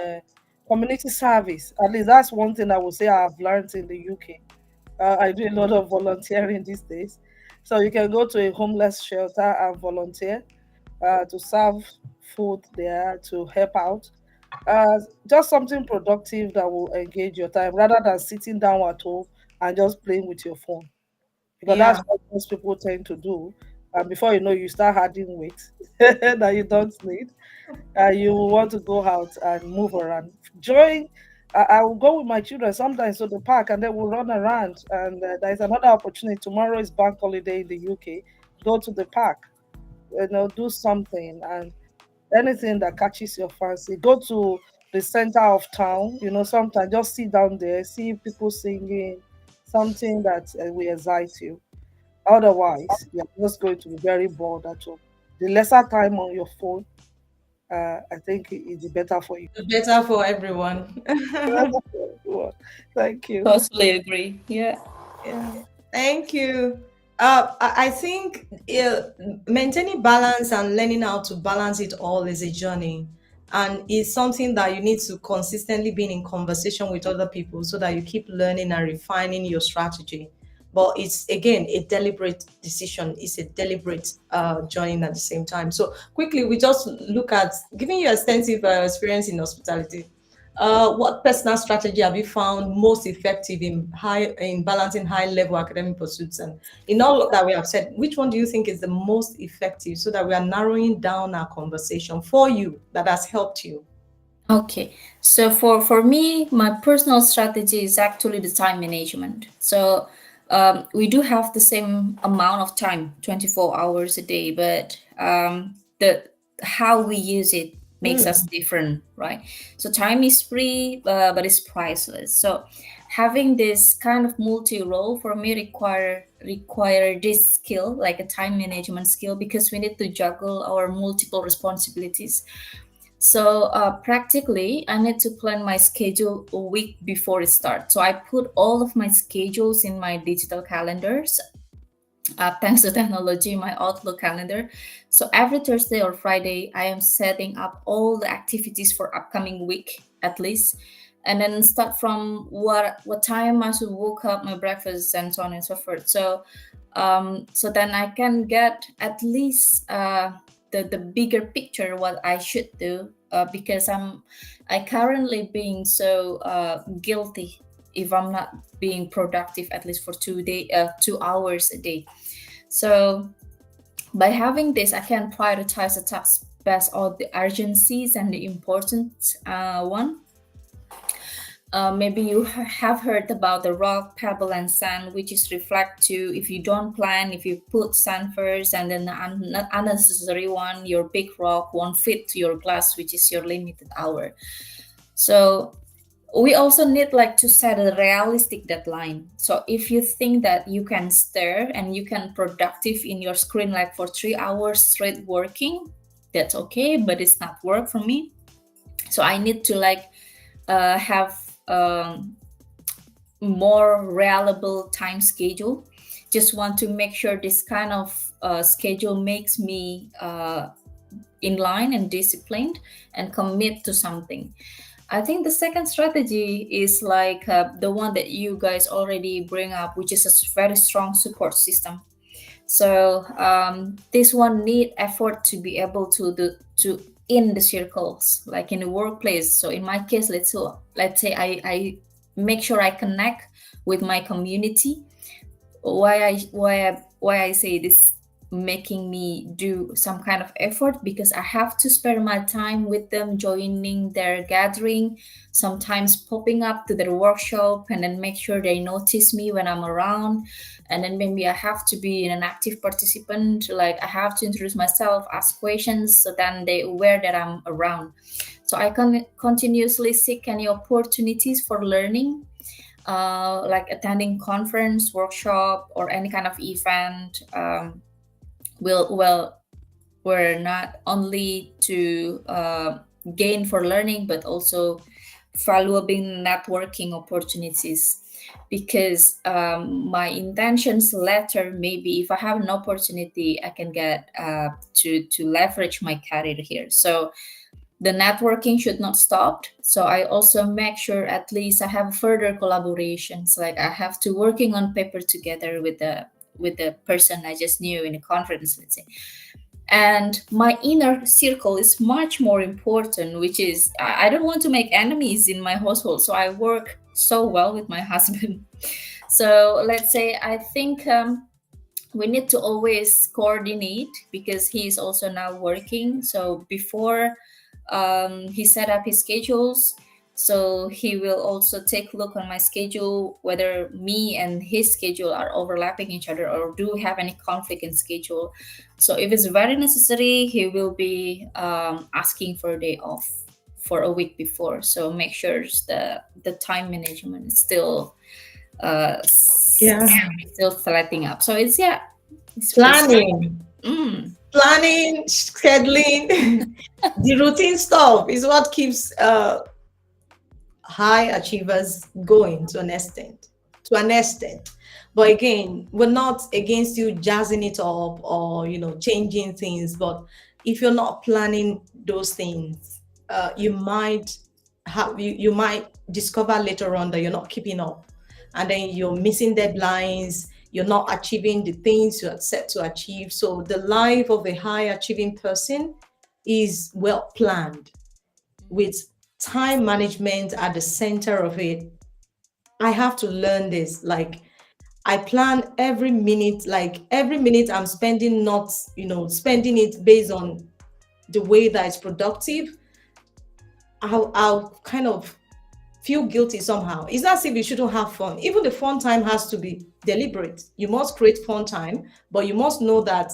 community service. At least that's one thing I would say I've learned in the UK. I do a lot of volunteering these days. So you can go to a homeless shelter and volunteer to serve food there, to help out. Just something productive that will engage your time rather than sitting down at home and just playing with your phone, because that's Yeah. what most people tend to do. And before you know, you start adding weight that you don't need. You want to go out and move around. Join. I will go with my children sometimes to the park, and then we'll run around. And there's another opportunity. Tomorrow is bank holiday in the UK. Go to the park. Do something, and anything that catches your fancy. Go to the center of town. Sometimes just sit down there, see people singing, something that will excite you. Otherwise, you're just going to be very bored at home. The lesser time on your phone, I think is better for you. Better for everyone. Better for everyone. Thank you. Totally agree. Yeah. Yeah, thank you. I think maintaining balance and learning how to balance it all is a journey. And it's something that you need to consistently be in conversation with other people so that you keep learning and refining your strategy. But it's again a deliberate decision, it's a deliberate journey at the same time. So, quickly, we just look at giving you extensive experience in hospitality. What personal strategy have you found most effective in balancing high level academic pursuits? And in all that we have said, which one do you think is the most effective so that we are narrowing down our conversation for you that has helped you? Okay, so for me, my personal strategy is actually the time management. So we do have the same amount of time, 24 hours a day, but the how we use it makes us Mm, different, right? So time is free, but it's priceless. So having this kind of multi-role for me require this skill, like a time management skill, because we need to juggle our multiple responsibilities. So practically, I need to plan my schedule a week before it starts. So I put all of my schedules in my digital calendars. Thanks to technology, my Outlook calendar. So every Thursday or Friday, I am setting up all the activities for upcoming week at least, and then start from what time I should woke up, my breakfast, and so on and so forth. So then I can get at least the bigger picture what I should do, because I currently being so guilty if I'm not being productive at least for 2 hours a day. So by having this, I can prioritize the tasks based on the urgencies and the important one. Maybe you have heard about the rock, pebble, and sand, which is reflect to if you don't plan, if you put sand first and then the unnecessary one, your big rock won't fit to your glass, which is your limited hour. So we also need like to set a realistic deadline. So if you think that you can stare and you can productive in your screen like for 3 hours straight working, that's okay, but it's not work for me. So I need to like have more reliable time schedule. Just want to make sure this kind of schedule makes me in line and disciplined and commit to something. I think the second strategy is like the one that you guys already bring up, which is a very strong support system. So this one need effort to be able to do to in the circles, like in the workplace. So in my case, let's say I make sure I connect with my community. Why I say this making me do some kind of effort, because I have to spend my time with them, joining their gathering, sometimes popping up to their workshop and then make sure they notice me when I'm around. And then maybe I have to be an active participant, like I have to introduce myself, ask questions, so then they aware that I'm around. So I can continuously seek any opportunities for learning, like attending conference, workshop, or any kind of event. Will Were not only to gain for learning, but also valuing networking opportunities, because my intentions later, maybe if I have an opportunity, I can get to leverage my career here. So the networking should not stop. So I also make sure at least I have further collaborations, like I have to working on paper together with the person I just knew in a conference, let's say. And my inner circle is much more important, which is I don't want to make enemies in my household, so I work so well with my husband. So let's say I think we need to always coordinate, because he is also now working. So before he set up his schedules, so he will also take a look on my schedule, whether me and his schedule are overlapping each other or do we have any conflict in schedule. So if it's very necessary, he will be asking for a day off for a week before. So make sure the time management is still Yeah. still setting up. So it's Planning. Mm, Planning, scheduling, the routine stuff is what keeps high achievers going to an extent. To an extent. But again, we're not against you jazzing it up or changing things. But if you're not planning those things, you might you might discover later on that you're not keeping up, and then you're missing deadlines. You're not achieving the things you had set to achieve. So the life of a high achieving person is well planned with time management at the center of it. I have to learn this. Like I plan every minute, like every minute I'm spending, not, spending it based on the way that it's productive. I'll kind of feel guilty somehow. It's not as if you shouldn't have fun. Even the fun time has to be deliberate. You must create fun time, but you must know that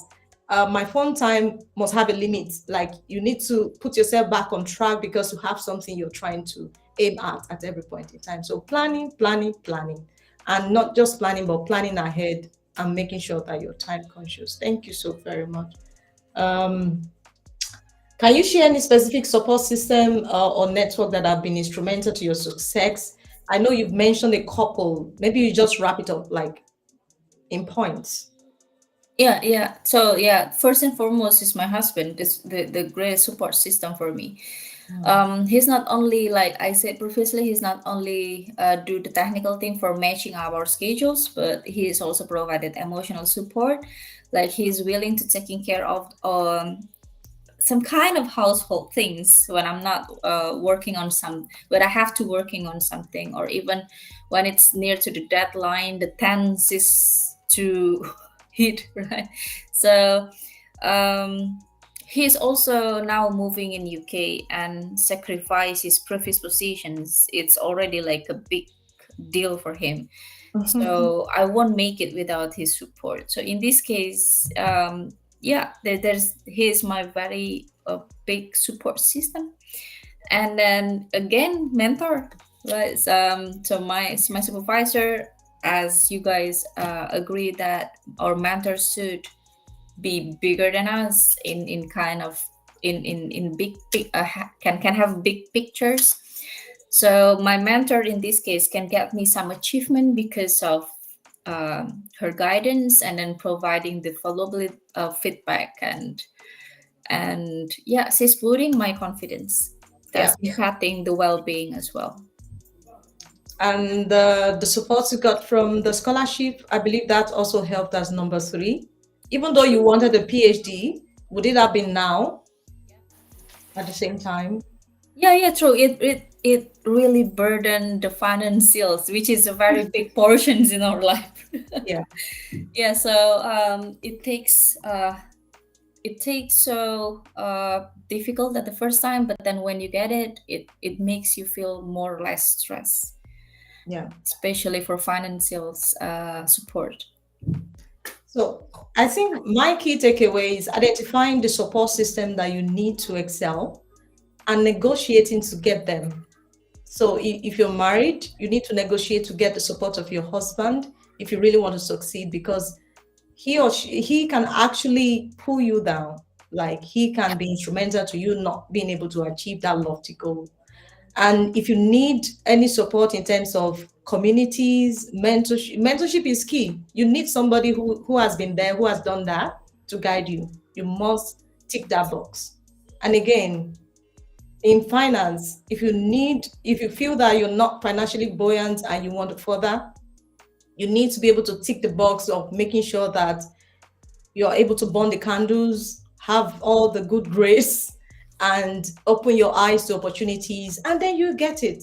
my fun time must have a limit. Like you need to put yourself back on track because you have something you're trying to aim at every point in time. So planning, planning, planning, and not just planning, but planning ahead and making sure that you're time conscious. Thank you so very much. Um, can you share any specific support system or network that have been instrumental to your success? I know you've mentioned a couple. Maybe you just wrap it up like in points. yeah. So yeah, first and foremost is my husband. This the greatest support system for me. He's not only, like I said previously, he's not only do the technical thing for matching our schedules, but he is also provided emotional support. Like he's willing to taking care of some kind of household things when I'm not working on some, when I have to working on something, or even when it's near to the deadline, the tense is to hit, right? So he's also now moving in UK and sacrifice his previous positions. It's already like a big deal for him. So I won't make it without his support. So in this case, yeah, there's he's my very big support system. And then again, mentor, right? So my supervisor, as you guys agree that our mentors should be bigger than us in kind of in big can have big pictures. So my mentor in this case can get me some achievement because of her guidance, and then providing the follow-up feedback, and yeah, she's boosting my confidence. That's impacting the well-being as well. And the support you got from the scholarship, I believe that also helped as number three. Even though you wanted a PhD, would it have been now at the same time? Yeah, true. It really burdened the financials, which is a very big portions in our life. Yeah. Yeah, so it takes so difficult at the first time, but then when you get it, it makes you feel more or less stress. Yeah. Especially for financial support. So I think my key takeaway is identifying the support system that you need to excel and negotiating to get them. So if you're married, you need to negotiate to get the support of your husband if you really want to succeed, because he can actually pull you down. Like he can be instrumental to you not being able to achieve that lofty goal. And if you need any support in terms of communities, mentorship is key. You need somebody who has been there, who has done that to guide you. You must tick that box. And again, in finance, if you feel that you're not financially buoyant and you want to further, you need to be able to tick the box of making sure that you're able to burn the candles, have all the good grace, and open your eyes to opportunities, and then you get it.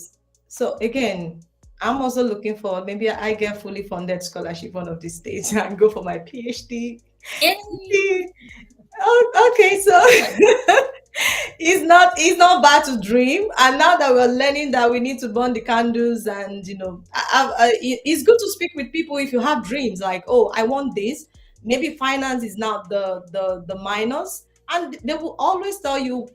So again, I'm also looking for maybe I get fully funded scholarship one of these days and go for my PhD. Yay! Oh, okay, so it's not bad to dream, and now that we're learning that we need to burn the candles, and it's good to speak with people if you have dreams like, oh, I want this. Maybe finance is not the minus, and they will always tell you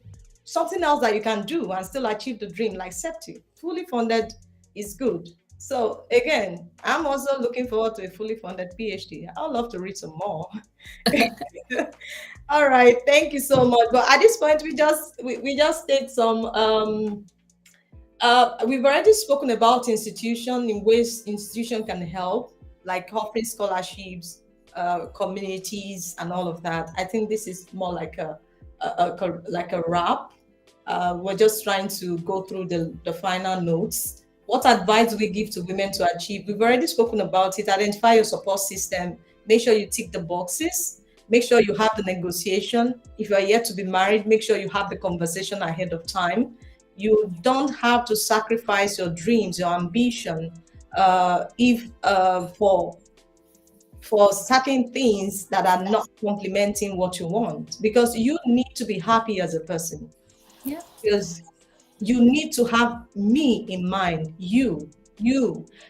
something else that you can do and still achieve the dream, like septi fully funded is good. So again, I'm also looking forward to a fully funded PhD. I'd love to read some more. All right, thank you so much. But at this point, we just take some. We've already spoken about institution in ways institution can help, like offering scholarships, communities, and all of that. I think this is more like like a wrap. We're just trying to go through the final notes. What advice do we give to women to achieve? We've already spoken about it. Identify your support system. Make sure you tick the boxes. Make sure you have the negotiation. If you are yet to be married, make sure you have the conversation ahead of time. You don't have to sacrifice your dreams, your ambition, if for certain things that are not complementing what you want, because you need to be happy as a person. Yeah. Because you need to have me in mind. You.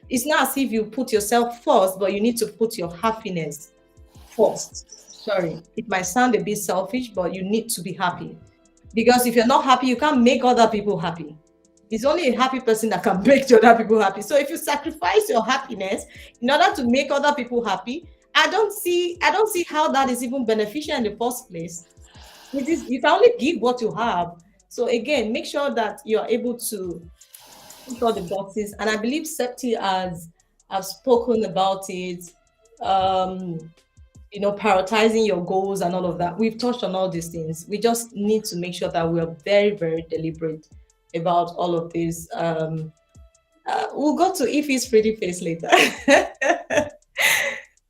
It's not as if you put yourself first, but you need to put your happiness first. Sorry, it might sound a bit selfish, but you need to be happy. Because if you're not happy, you can't make other people happy. It's only a happy person that can make the other people happy. So if you sacrifice your happiness in order to make other people happy, I don't see how that is even beneficial in the first place. It is, you can only give what you have. So again, make sure that you are able to tick all the boxes. And I believe Septi has have spoken about it. Um, prioritizing your goals and all of that. We've touched on all these things. We just need to make sure that we are very, very deliberate about all of this. We'll go to Ife's pretty face later.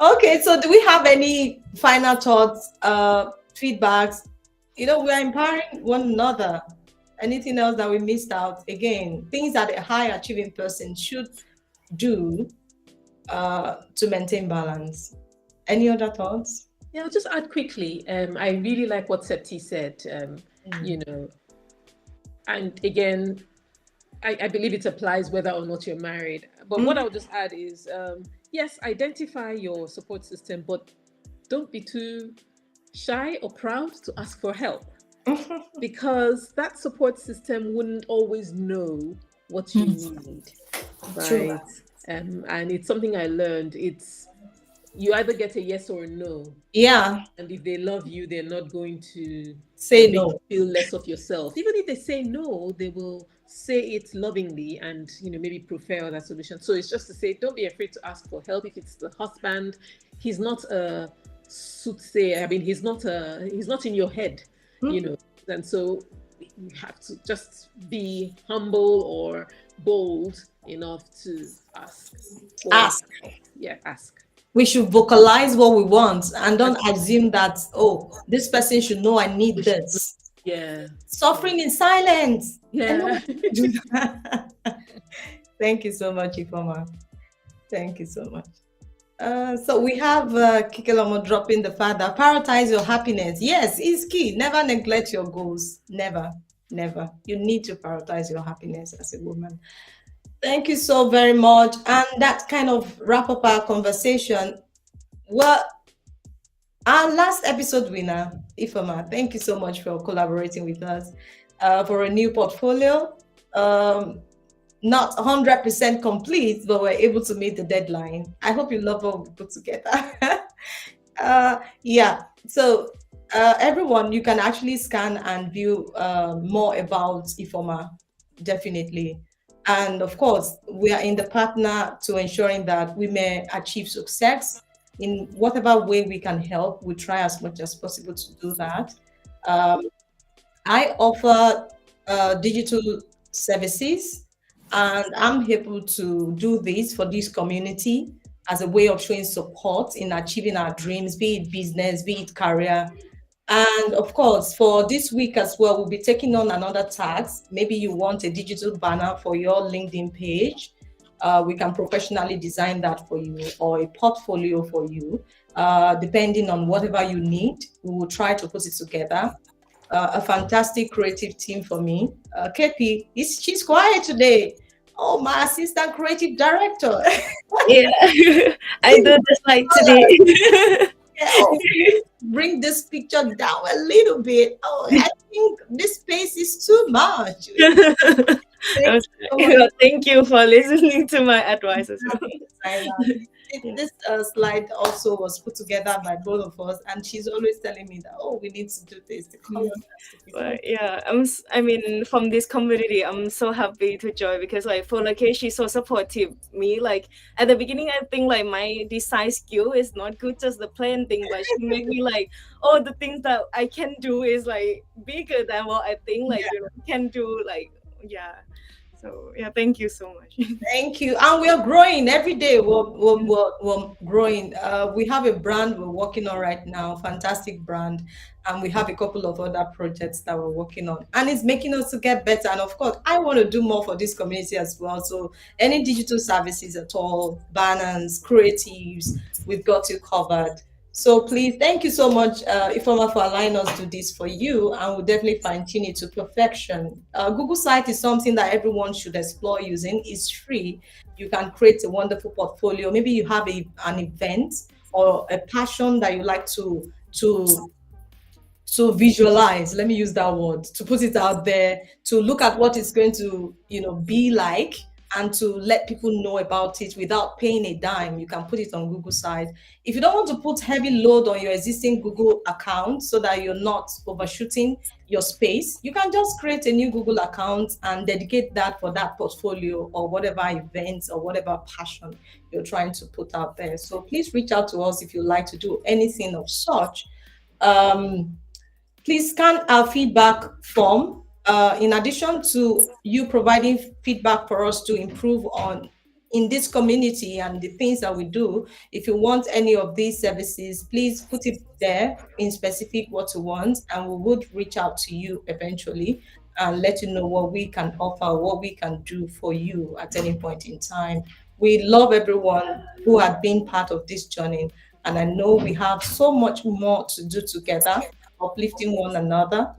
Okay, so do we have any final thoughts, feedbacks? We're empowering one another. Anything else that we missed out? Again, things that a high achieving person should do to maintain balance. Any other thoughts? Yeah, I'll just add quickly. I really like what Septi said. And again, I believe it applies whether or not you're married. But what I would just add is, yes, identify your support system, but don't be too shy or proud to ask for help, because that support system wouldn't always know what you need, True. right? And it's something I learned. It's you either get a yes or a no. Yeah. And if they love you, they're not going to Say make no. you feel less of yourself. Even if they say no, they will say it lovingly and maybe prefer other solutions. So it's just to say, don't be afraid to ask for help. If it's the husband, he's not a soothsayer. I mean, he's not in your head, And so you have to just be humble or bold enough to ask. Ask. Yeah, ask. We should vocalize what we want and don't assume that, oh, this person should know I need this. Yeah. Suffering in silence. Yeah. Do that. Thank you so much, Ifoma. Thank you so much. So we have Kikelomo dropping the fact that prioritize your happiness. Yes, it's key. Never neglect your goals. Never, never. You need to prioritize your happiness as a woman. Thank you so very much. And that kind of wrap up our conversation. Well, our last episode winner, Ifoma, thank you so much for collaborating with us for a new portfolio. Not 100% complete, but we're able to meet the deadline. I hope you love what we put together. Yeah, so everyone, you can actually scan and view more about Ifoma definitely. And of course, we are in the partner to ensuring that we may achieve success in whatever way we can help. We try as much as possible to do that. Um, I offer digital services, and I'm able to do this for this community as a way of showing support in achieving our dreams, be it business, be it career. And of course, for this week as well, we'll be taking on another task. Maybe you want a digital banner for your LinkedIn page. We can professionally design that for you, or a portfolio for you, depending on whatever you need. We will try to put it together. A fantastic creative team for me. KP, she's quiet today. Oh, my assistant creative director. Yeah, I do this like today. Yeah, oh, please bring this picture down a little bit. Oh, I think this space is too much. Thank you so much. Thank you for listening to my advice as well. Designer. Yeah. This slide also was put together by both of us, and she's always telling me that, oh, we need to do this. The color has to be But yeah, I mean, from this community, I'm so happy to join because like for like she's so supportive me. Like at the beginning, I think like my design skill is not good, just the plain thing. But she made me like, oh, the things that I can do is like bigger than what I think like Yeah. can do. Like yeah, so yeah, thank you so much. Thank you. And we're growing every day. We're growing. We have a brand we're working on right now, fantastic brand. And we have a couple of other projects that we're working on. And it's making us to get better. And of course, I want to do more for this community as well. So any digital services at all, banners, creatives, we've got you covered. So please, thank you so much, Ifoma, for allowing us to do this for you, and we'll definitely fine tune it to perfection. Google Site is something that everyone should explore using. It's free. You can create a wonderful portfolio. Maybe you have an event or a passion that you like to visualize, let me use that word, to put it out there, to look at what it's going to be like, and to let people know about it without paying a dime. You can put it on Google side. If you don't want to put heavy load on your existing Google account so that you're not overshooting your space, you can just create a new Google account and dedicate that for that portfolio or whatever events or whatever passion you're trying to put out there. So please reach out to us if you'd like to do anything of such. um, Please scan our feedback form. In addition to you providing feedback for us to improve on in this community and the things that we do, if you want any of these services, please put it there in specific what you want, and we would reach out to you eventually and let you know what we can offer, what we can do for you at any point in time. We love everyone who had been part of this journey, and I know we have so much more to do together, uplifting one another.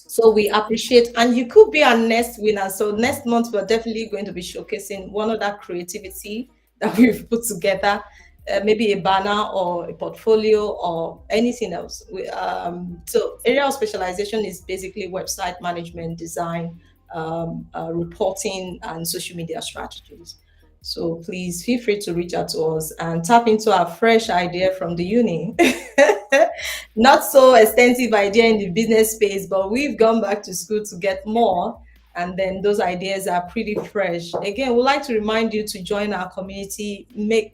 So we appreciate, and you could be our next winner. So next month we're definitely going to be showcasing one of that creativity that we've put together, maybe a banner or a portfolio or anything else. So area of specialization is basically website management, design, reporting, and social media strategies. So please feel free to reach out to us and tap into our fresh idea from the uni. Not so extensive idea in the business space, but we've gone back to school to get more. And then those ideas are pretty fresh. Again, we'd like to remind you to join our community.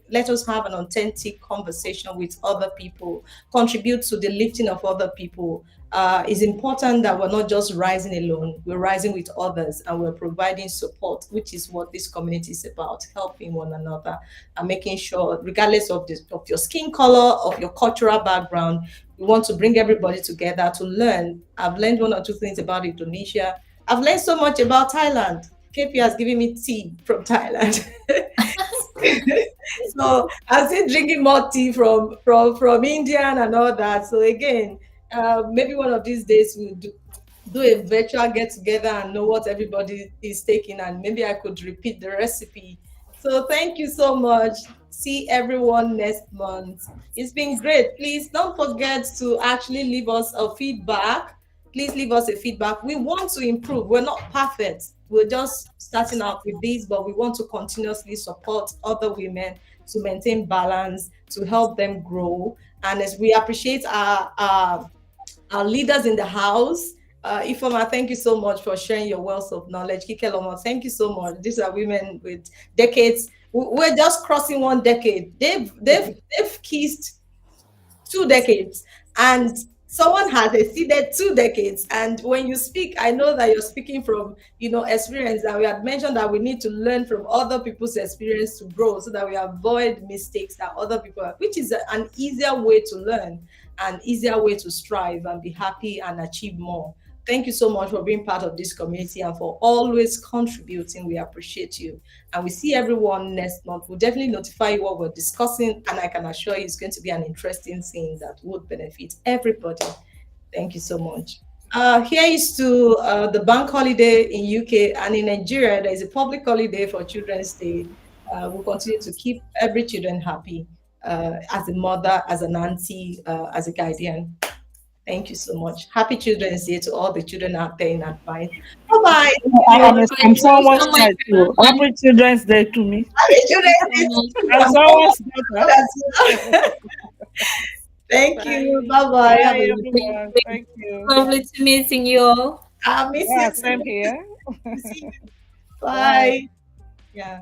Let us have an authentic conversation with other people, contribute to the lifting of other people. It's important that we're not just rising alone, we're rising with others and we're providing support, which is what this community is about, helping one another and making sure, regardless of your skin color, of your cultural background, we want to bring everybody together to learn. I've learned one or two things about Indonesia. I've learned so much about Thailand. KP has given me tea from Thailand. So I'm still drinking more tea from India and all that. So again, maybe one of these days we'll do a virtual get together and know what everybody is taking, and maybe I could repeat the recipe. So thank you so much. See everyone next month. It's been great. Please don't forget to actually leave us a feedback. Please leave us a feedback. We want to improve. We're not perfect. We're just starting out with this, but we want to continuously support other women to maintain balance, to help them grow. And as we appreciate our leaders in the house, Ifoma, thank you so much for sharing your wealth of knowledge. Kikeloma, thank you so much. These are women with decades. We're just crossing one decade. They've kissed 2 decades, and someone has exceeded 2 decades. And when you speak, I know that you're speaking from experience, and we had mentioned that we need to learn from other people's experience to grow, so that we avoid mistakes that other people have, which is an easier way to learn, an easier way to strive and be happy and achieve more. Thank you so much for being part of this community and for always contributing. We appreciate you. And we see everyone next month. We'll definitely notify you what we're discussing. And I can assure you it's going to be an interesting thing that would benefit everybody. Thank you so much. Here is to the bank holiday in UK, and in Nigeria, there is a public holiday for Children's Day. We'll continue to keep every children happy, as a mother, as an auntie, as a guardian. Thank you so much. Happy Children's Day to all the children out there in advance. Bye bye. I'm someone's child too. Happy Children's Day to me. Happy Children's Day to you. I'm someone's daughter. Thank you. Bye bye. Bye, Have a good everyone. Thank you. Lovely to meeting you all. I miss Yeah, you. same here. See you. Bye. Bye. Yeah.